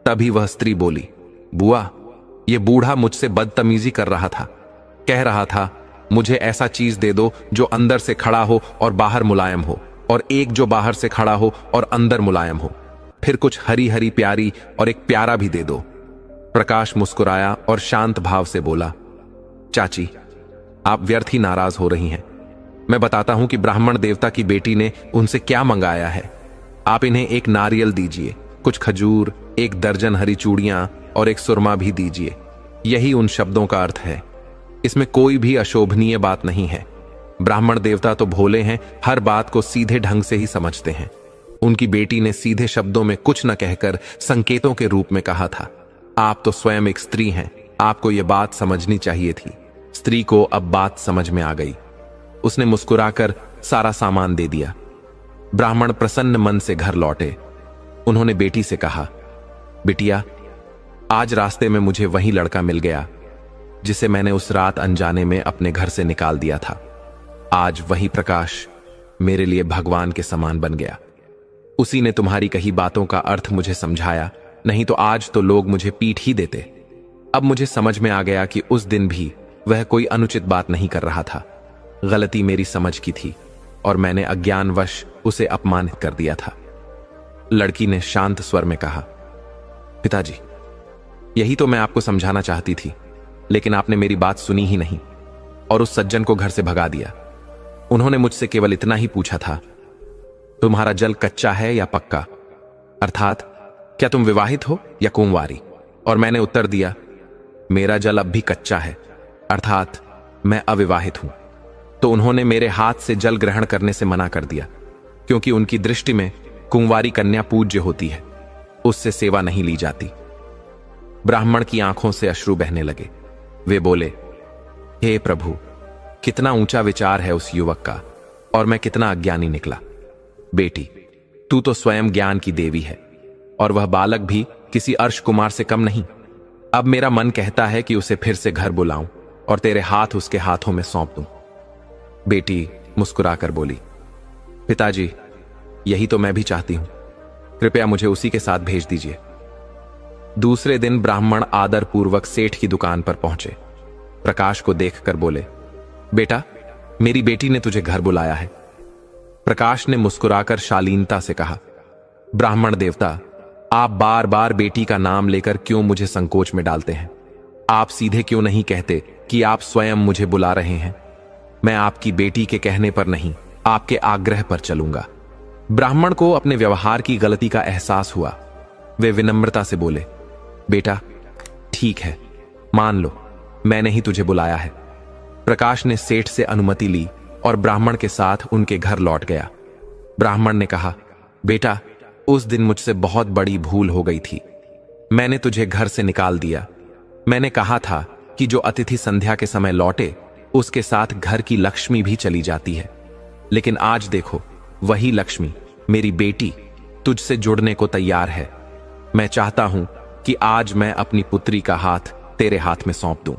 तभी वह स्त्री बोली, बुआ, यह बूढ़ा मुझसे बदतमीजी कर रहा था। कह रहा था, मुझे ऐसा चीज दे दो जो अंदर से खड़ा हो और बाहर मुलायम हो, और एक जो बाहर से खड़ा हो और अंदर मुलायम हो, फिर कुछ हरी हरी प्यारी और एक प्यारा भी दे दो। प्रकाश मुस्कुराया और शांत भाव से बोला, चाची, आप व्यर्थ ही नाराज हो रही हैं। मैं बताता हूं कि ब्राह्मण देवता की बेटी ने उनसे क्या मंगाया है। आप इन्हें एक नारियल दीजिए, कुछ खजूर, एक दर्जन हरी चूड़ियां और एक सुरमा भी दीजिए। यही उन शब्दों का अर्थ है। इसमें कोई भी अशोभनीय बात नहीं है। ब्राह्मण देवता तो भोले हैं, हर बात को सीधे ढंग से ही समझते हैं। उनकी बेटी ने सीधे शब्दों में कुछ न कहकर संकेतों के रूप में कहा था, आप तो स्वयं एक स्त्री हैं, आपको यह बात समझनी चाहिए थी। स्त्री को अब बात समझ में आ गई। उसने मुस्कुराकर सारा सामान दे दिया। ब्राह्मण प्रसन्न मन से घर लौटे। उन्होंने बेटी से कहा, बिटिया, आज रास्ते में मुझे वही लड़का मिल गया जिसे मैंने उस रात अनजाने में अपने घर से निकाल दिया था। आज वही प्रकाश मेरे लिए भगवान के समान बन गया। उसी ने तुम्हारी कही बातों का अर्थ मुझे समझाया, नहीं तो आज तो लोग मुझे पीट ही देते। अब मुझे समझ में आ गया कि उस दिन भी वह कोई अनुचित बात नहीं कर रहा था। गलती मेरी समझ की थी और मैंने अज्ञानवश उसे अपमानित कर दिया था। लड़की ने शांत स्वर में कहा, पिताजी, यही तो मैं आपको समझाना चाहती थी, लेकिन आपने मेरी बात सुनी ही नहीं और उस सज्जन को घर से भगा दिया। उन्होंने मुझसे केवल इतना ही पूछा था, तुम्हारा जल कच्चा है या पक्का, अर्थात क्या तुम विवाहित हो या कुंवारी? और मैंने उत्तर दिया, मेरा जल अब भी कच्चा है, अर्थात मैं अविवाहित हूं। तो उन्होंने मेरे हाथ से जल ग्रहण करने से मना कर दिया, क्योंकि उनकी दृष्टि में कुंवारी कन्या पूज्य होती है, उससे सेवा नहीं ली जाती। ब्राह्मण की आंखों से अश्रु बहने लगे। वे बोले, हे प्रभु, कितना ऊंचा विचार है उस युवक का, और मैं कितना अज्ञानी निकला। बेटी, तू तो स्वयं ज्ञान की देवी है, और वह बालक भी किसी अर्श कुमार से कम नहीं। अब मेरा मन कहता है कि उसे फिर से घर बुलाऊं और तेरे हाथ उसके हाथों में सौंप दूं। बेटी मुस्कुराकर बोली, पिताजी, यही तो मैं भी चाहती हूं। कृपया मुझे उसी के साथ भेज दीजिए। दूसरे दिन ब्राह्मण आदरपूर्वक सेठ की दुकान पर पहुंचे। प्रकाश को देखकर बोले, बेटा, मेरी बेटी ने तुझे घर बुलाया है। प्रकाश ने मुस्कुराकर शालीनता से कहा, ब्राह्मण देवता, आप बार बार बेटी का नाम लेकर क्यों मुझे संकोच में डालते हैं? आप सीधे क्यों नहीं कहते कि आप स्वयं मुझे बुला रहे हैं? मैं आपकी बेटी के कहने पर नहीं, आपके आग्रह पर चलूंगा। ब्राह्मण को अपने व्यवहार की गलती का एहसास हुआ। वे विनम्रता से बोले, बेटा, ठीक है, मान लो, मैंने ही तुझे बुलाया है। प्रकाश ने सेठ से अनुमति ली और ब्राह्मण के साथ उनके घर लौट गया। ब्राह्मण ने कहा, बेटा, उस दिन मुझसे बहुत बड़ी भूल हो गई थी। मैंने तुझे घर से निकाल दिया। मैंने कहा था कि जो अतिथि संध्या के समय लौटे, उसके साथ घर की लक्ष्मी भी चली जाती है। लेकिन आज देखो, वही लक्ष्मी, मेरी बेटी, तुझसे जुड़ने को तैयार है। मैं चाहता हूं कि आज मैं अपनी पुत्री का हाथ तेरे हाथ में सौंप दूं।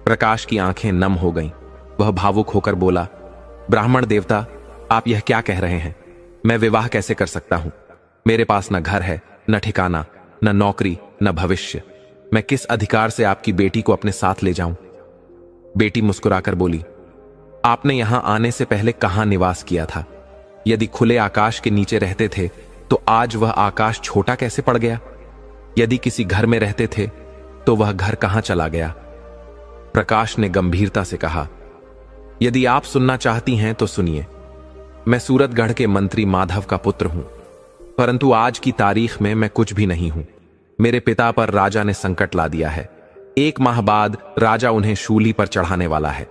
प्रकाश की आंखें नम हो गईं। वह भावुक होकर बोला, ब्राह्मण देवता, आप यह क्या कह रहे हैं? मैं विवाह कैसे कर सकता हूं? मेरे पास न घर है, न ठिकाना, न नौकरी, न भविष्य। मैं किस अधिकार से आपकी बेटी को अपने साथ ले जाऊं? बेटी मुस्कुराकर बोली, आपने यहां आने से पहले कहां निवास किया था? यदि खुले आकाश के नीचे रहते थे तो आज वह आकाश छोटा कैसे पड़ गया? यदि किसी घर में रहते थे तो वह घर कहां चला गया? प्रकाश ने गंभीरता से कहा, यदि आप सुनना चाहती हैं तो सुनिए। मैं सूरतगढ़ के मंत्री माधव का पुत्र हूं, परंतु आज की तारीख में मैं कुछ भी नहीं हूं। मेरे पिता पर राजा ने संकट ला दिया है। 1 माह बाद राजा उन्हें शूली पर चढ़ाने वाला है।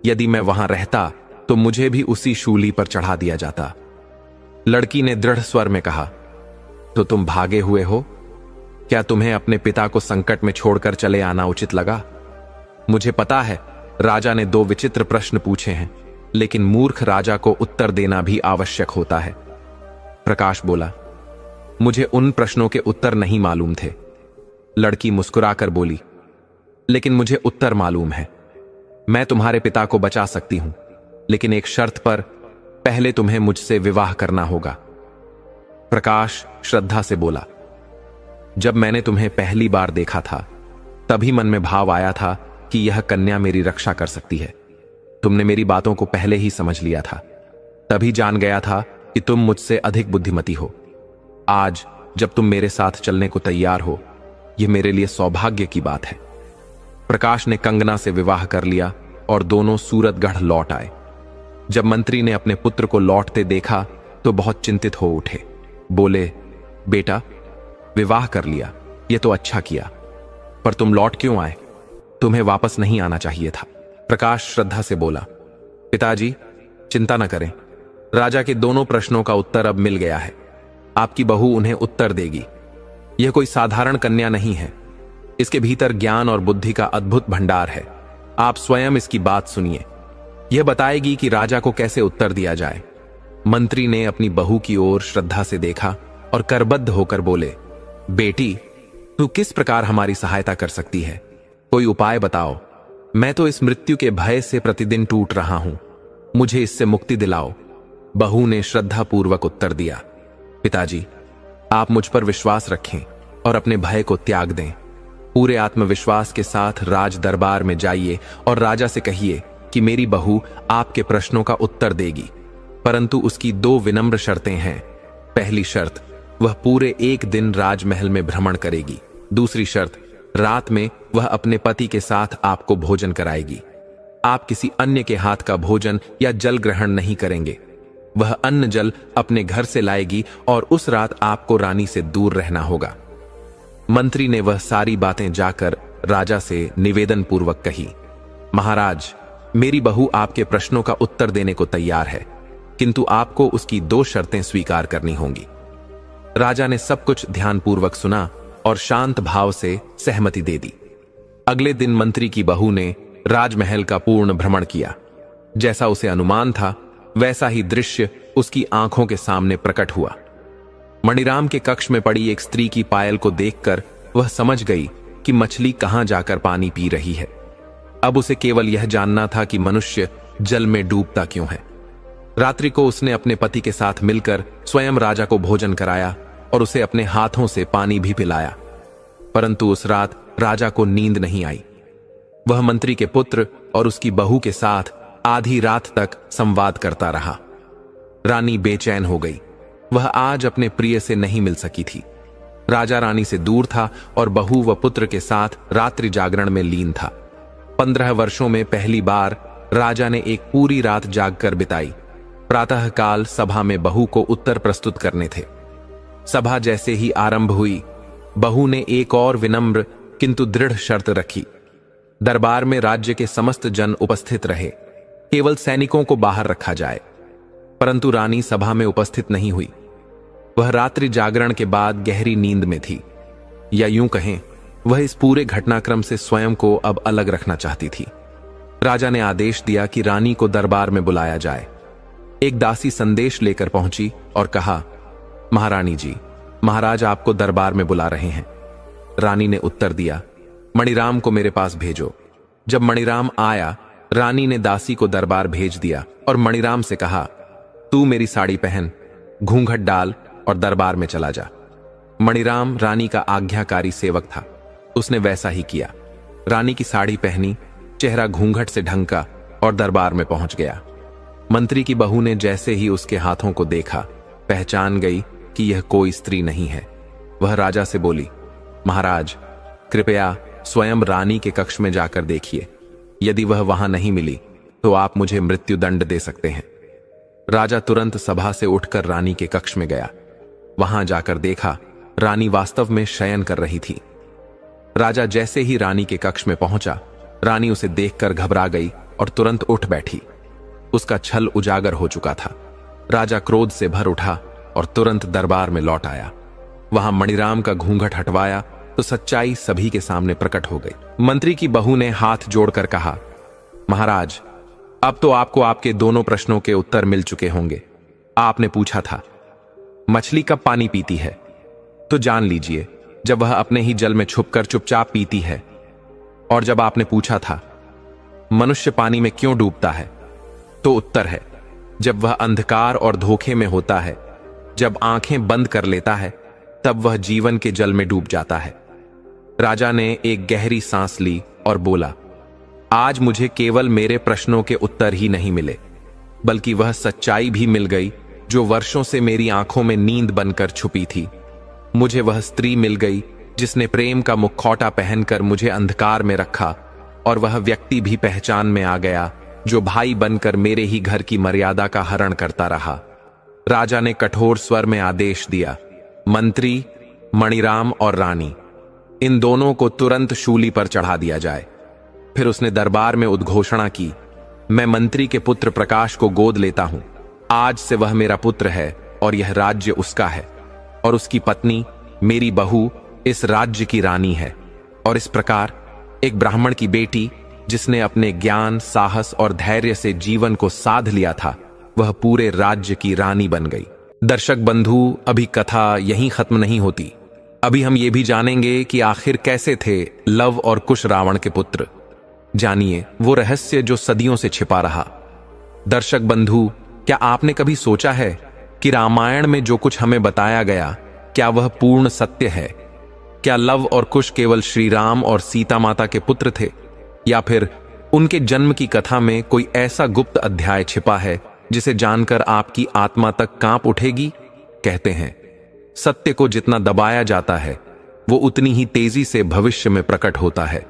यदि मैं वहां रहता तो मुझे भी उसी शूली पर चढ़ा दिया जाता। लड़की ने दृढ़ स्वर में कहा, तो तुम भागे हुए हो? क्या तुम्हें अपने पिता को संकट में छोड़कर चले आना उचित लगा? मुझे पता है, राजा ने 2 विचित्र प्रश्न पूछे हैं, लेकिन मूर्ख राजा को उत्तर देना भी आवश्यक होता है। प्रकाश बोला, मुझे उन प्रश्नों के उत्तर नहीं मालूम थे। लड़की मुस्कुराकर बोली, लेकिन मुझे उत्तर मालूम है। मैं तुम्हारे पिता को बचा सकती हूं, लेकिन एक शर्त पर। पहले तुम्हें मुझसे विवाह करना होगा। प्रकाश श्रद्धा से बोला, जब मैंने तुम्हें पहली बार देखा था, तभी मन में भाव आया था कि यह कन्या मेरी रक्षा कर सकती है। तुमने मेरी बातों को पहले ही समझ लिया था, तभी जान गया था कि तुम मुझसे अधिक बुद्धिमती हो। आज जब तुम मेरे साथ चलने को तैयार हो, यह मेरे लिए सौभाग्य की बात है। प्रकाश ने कंगना से विवाह कर लिया और दोनों सूरतगढ़ लौट आए। जब मंत्री ने अपने पुत्र को लौटते देखा तो बहुत चिंतित हो उठे। बोले, बेटा, विवाह कर लिया, यह तो अच्छा किया, पर तुम लौट क्यों आए? तुम्हें वापस नहीं आना चाहिए था। प्रकाश श्रद्धा से बोला, पिताजी, चिंता न करें, राजा के दोनों प्रश्नों का उत्तर अब मिल गया है। आपकी बहू उन्हें उत्तर देगी। यह कोई साधारण कन्या नहीं है, इसके भीतर ज्ञान और बुद्धि का अद्भुत भंडार है। आप स्वयं इसकी बात सुनिए। यह बताएगी कि राजा को कैसे उत्तर दिया जाए। मंत्री ने अपनी बहू की ओर श्रद्धा से देखा और करबद्ध होकर बोले, बेटी, तू किस प्रकार हमारी सहायता कर सकती है? कोई उपाय बताओ। मैं तो इस मृत्यु के भय से प्रतिदिन टूट रहा हूं, मुझे इससे मुक्ति दिलाओ। बहू ने श्रद्धापूर्वक उत्तर दिया, पिताजी, आप मुझ पर विश्वास रखें और अपने भय को त्याग दें। पूरे आत्मविश्वास के साथ राज दरबार में जाइए और राजा से कहिए कि मेरी बहू आपके प्रश्नों का उत्तर देगी, परंतु उसकी 2 विनम्र शर्तें हैं। पहली शर्त, वह पूरे 1 दिन राजमहल में भ्रमण करेगी। दूसरी शर्त, रात में वह अपने पति के साथ आपको भोजन कराएगी। आप किसी अन्य के हाथ का भोजन या जल ग्रहण नहीं करेंगे। वह अन्न जल अपने घर से लाएगी और उस रात आपको रानी से दूर रहना होगा। मंत्री ने वह सारी बातें जाकर राजा से निवेदन पूर्वक कही, महाराज, मेरी बहू आपके प्रश्नों का उत्तर देने को तैयार है, किंतु आपको उसकी 2 शर्तें स्वीकार करनी होंगी। राजा ने सब कुछ ध्यानपूर्वक सुना और शांत भाव से सहमति दे दी। अगले दिन मंत्री की बहू ने राजमहल का पूर्ण भ्रमण किया। जैसा उसे अनुमान था, वैसा ही दृश्य उसकी आंखों के सामने प्रकट हुआ। मणिराम के कक्ष में पड़ी एक स्त्री की पायल को देखकर वह समझ गई कि मछली कहां जाकर पानी पी रही है। अब उसे केवल यह जानना था कि मनुष्य जल में डूबता क्यों है। रात्रि को उसने अपने पति के साथ मिलकर स्वयं राजा को भोजन कराया और उसे अपने हाथों से पानी भी पिलाया, परंतु उस रात राजा को नींद नहीं आई। वह मंत्री के पुत्र और उसकी बहू के साथ आधी रात तक संवाद करता रहा। रानी बेचैन हो गई। वह आज अपने प्रिय से नहीं मिल सकी थी। राजा रानी से दूर था और बहू व पुत्र के साथ रात्रि जागरण में लीन था। 15 वर्षों में पहली बार राजा ने एक पूरी रात जागकर बिताई। प्रातःकाल सभा में बहू को उत्तर प्रस्तुत करने थे। सभा जैसे ही आरंभ हुई, बहू ने एक और विनम्र किंतु दृढ़ शर्त रखी। दरबार में राज्य के समस्त जन उपस्थित रहे, केवल सैनिकों को बाहर रखा जाए। परंतु रानी सभा में उपस्थित नहीं हुई। वह रात्रि जागरण के बाद गहरी नींद में थी, या यूं कहें वह इस पूरे घटनाक्रम से स्वयं को अब अलग रखना चाहती थी। राजा ने आदेश दिया कि रानी को दरबार में बुलाया जाए। एक दासी संदेश लेकर पहुंची और कहा, महारानी जी, महाराज आपको दरबार में बुला रहे हैं। रानी ने उत्तर दिया, मणिराम को मेरे पास भेजो। जब मणिराम आया, रानी ने दासी को दरबार भेज दिया और मणिराम से कहा, तू मेरी साड़ी पहन, घूंघट डाल और दरबार में चला जा। मणिराम रानी का आज्ञाकारी सेवक था। उसने वैसा ही किया। रानी की साड़ी पहनी, चेहरा घूंघट से ढंका और दरबार में पहुंच गया। मंत्री की बहू ने जैसे ही उसके हाथों को देखा, पहचान गई कि यह कोई स्त्री नहीं है। वह राजा से बोली, महाराज, कृपया स्वयं रानी के कक्ष में जाकर देखिए। यदि वह वहां नहीं मिली तो आप मुझे मृत्युदंड दे सकते हैं। राजा तुरंत सभा से उठकर रानी के कक्ष में गया। वहां जाकर देखा, रानी वास्तव में शयन कर रही थी। राजा जैसे ही रानी के कक्ष में पहुंचा, रानी उसे देखकर घबरा गई और तुरंत उठ बैठी। उसका छल उजागर हो चुका था। राजा क्रोध से भर उठा और तुरंत दरबार में लौट आया। वहां मणिराम का घूंघट हटवाया तो सच्चाई सभी के सामने प्रकट हो गई। मंत्री की बहू ने हाथ जोड़कर कहा, महाराज, अब तो आपको आपके दोनों प्रश्नों के उत्तर मिल चुके होंगे। आपने पूछा था, मछली कब पानी पीती है? तो जान लीजिए, जब वह अपने ही जल में छुपकर चुपचाप पीती है। और जब आपने पूछा था, मनुष्य पानी में क्यों डूबता है? तो उत्तर है, जब वह अंधकार और धोखे में होता है, जब आंखें बंद कर लेता है, तब वह जीवन के जल में डूब जाता है। राजा ने एक गहरी सांस ली और बोला, आज मुझे केवल मेरे प्रश्नों के उत्तर ही नहीं मिले, बल्कि वह सच्चाई भी मिल गई जो वर्षों से मेरी आंखों में नींद बनकर छुपी थी। मुझे वह स्त्री मिल गई जिसने प्रेम का मुखौटा पहनकर मुझे अंधकार में रखा, और वह व्यक्ति भी पहचान में आ गया जो भाई बनकर मेरे ही घर की मर्यादा का हरण करता रहा। राजा ने कठोर स्वर में आदेश दिया, मंत्री, मणिराम और रानी, इन दोनों को तुरंत शूली पर चढ़ा दिया जाए। फिर उसने दरबार में उद्घोषणा की, मैं मंत्री के पुत्र प्रकाश को गोद लेता हूं। आज से वह मेरा पुत्र है और यह राज्य उसका है, और उसकी पत्नी मेरी बहू इस राज्य की रानी है। और इस प्रकार एक ब्राह्मण की बेटी जिसने अपने ज्ञान, साहस और धैर्य से जीवन को साध लिया था, वह पूरे राज्य की रानी बन गई। दर्शक बंधु, अभी कथा यहीं खत्म नहीं होती। अभी हम ये भी जानेंगे कि आखिर कैसे थे लव और कुश रावण के पुत्र। जानिए वो रहस्य जो सदियों से छिपा रहा। दर्शक बंधु, क्या आपने कभी सोचा है कि रामायण में जो कुछ हमें बताया गया, क्या वह पूर्ण सत्य है? क्या लव और कुश केवल श्री राम और सीता माता के पुत्र थे, या फिर उनके जन्म की कथा में कोई ऐसा गुप्त अध्याय छिपा है जिसे जानकर आपकी आत्मा तक कांप उठेगी? कहते हैं, सत्य को जितना दबाया जाता है वो उतनी ही तेजी से भविष्य में प्रकट होता है।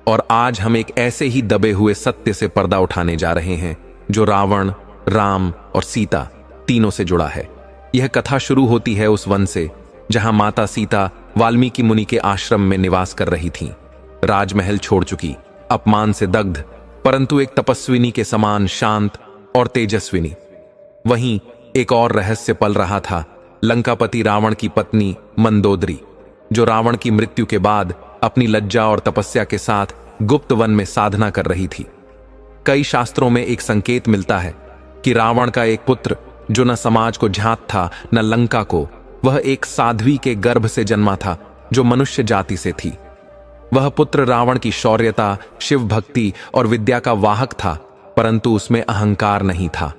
और आज हम एक ऐसे ही दबे हुए सत्य से पर्दा उठाने जा रहे हैं जो रावण, राम और सीता तीनों से जुड़ा है। यह कथा शुरू होती है उस वन से जहां माता सीता वाल्मीकि मुनि के आश्रम में निवास कर रही थीं। राजमहल छोड़ चुकी, अपमान से दग्ध, परंतु एक तपस्विनी के समान शांत और तेजस्विनी। वहीं एक और रहस्य पल रहा था, लंकापति रावण की पत्नी मंदोदरी, जो रावण की मृत्यु के बाद अपनी लज्जा और तपस्या के साथ गुप्त वन में साधना कर रही थी। कई शास्त्रों में एक संकेत मिलता है कि रावण का एक पुत्र जो न समाज को झांत था न लंका को, वह एक साध्वी के गर्भ से जन्मा था जो मनुष्य जाति से थी। वह पुत्र रावण की शौर्यता, शिव भक्ति और विद्या का वाहक था, परंतु उसमें अहंकार नहीं था।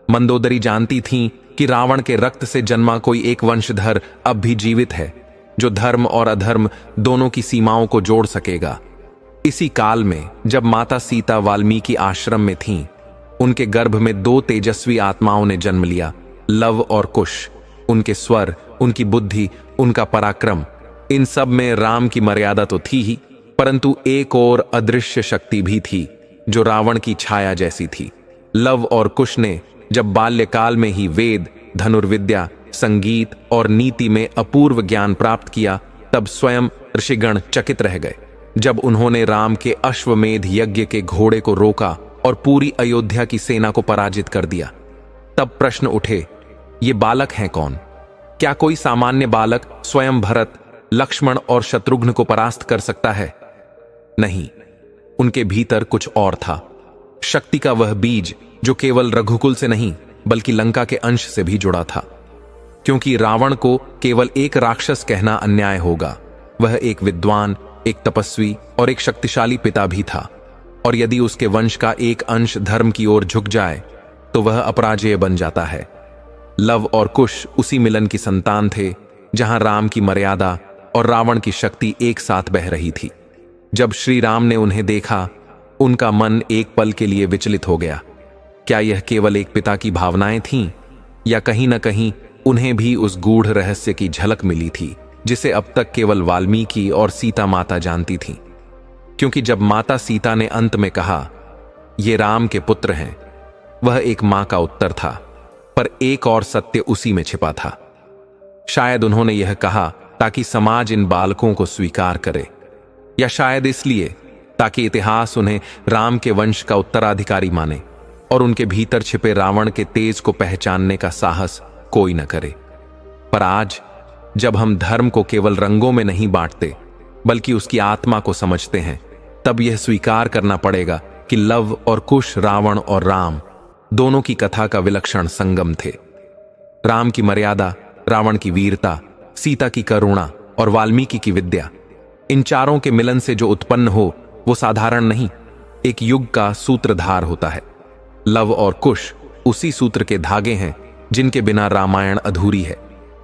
मंदोदरी जानती थीं कि रावण के रक्त से जन्मा कोई एक वंशधर अब भी जीवित है, जो धर्म और अधर्म दोनों की सीमाओं को जोड़ सकेगा। इसी काल में जब माता सीता वाल्मीकि आश्रम में थीं, उनके गर्भ में 2 तेजस्वी आत्माओं ने जन्म लिया, लव और कुश। उनके स्वर, उनकी बुद्धि, उनका पराक्रम, इन सब में राम की मर्यादा तो थी ही, परंतु एक और अदृश्य शक्ति भी थी जो रावण की छाया जैसी थी। लव और कुश ने जब बाल्यकाल में ही वेद, धनुर्विद्या, संगीत और नीति में अपूर्व ज्ञान प्राप्त किया, तब स्वयं ऋषिगण चकित रह गए जब उन्होंने राम के अश्वमेध यज्ञ के घोड़े को रोका और पूरी अयोध्या की सेना को पराजित कर दिया। तब प्रश्न उठे, ये बालक हैं कौन? क्या कोई सामान्य बालक स्वयं भरत, लक्ष्मण और शत्रुघ्न को परास्त कर सकता है? नहीं, उनके भीतर कुछ और था। शक्ति का वह बीज जो केवल रघुकुल से नहीं बल्कि लंका के अंश से भी जुड़ा था। क्योंकि रावण को केवल एक राक्षस कहना अन्याय होगा। वह एक विद्वान, एक तपस्वी और एक शक्तिशाली पिता भी था, और यदि उसके वंश का एक अंश धर्म की ओर झुक जाए तो वह अपराजेय बन जाता है। लव और कुश उसी मिलन की संतान थे जहां राम की मर्यादा और रावण की शक्ति एक साथ बह रही थी। जब श्री राम ने उन्हें देखा, उनका मन एक पल के लिए विचलित हो गया। क्या यह केवल एक पिता की भावनाएं थीं, या कहीं न कहीं उन्हें भी उस गूढ़ रहस्य की झलक मिली थी जिसे अब तक केवल वाल्मीकि और सीता माता जानती थीं? क्योंकि जब माता सीता ने अंत में कहा, ये राम के पुत्र हैं, वह एक मां का उत्तर था, पर एक और सत्य उसी में छिपा था। शायद उन्होंने यह कहा ताकि समाज इन बालकों को स्वीकार करे, या शायद इसलिए ताकि इतिहास उन्हें राम के वंश का उत्तराधिकारी माने और उनके भीतर छिपे रावण के तेज को पहचानने का साहस कोई न करे। पर आज जब हम धर्म को केवल रंगों में नहीं बांटते बल्कि उसकी आत्मा को समझते हैं, तब यह स्वीकार करना पड़ेगा कि लव और कुश, रावण और राम दोनों की कथा का विलक्षण संगम थे। राम की मर्यादा, रावण की वीरता, सीता की करुणा और वाल्मीकि की विद्या, इन चारों के मिलन से जो उत्पन्न हो वो साधारण नहीं, एक युग का सूत्रधार होता है। लव और कुश उसी सूत्र के धागे हैं जिनके बिना रामायण अधूरी है।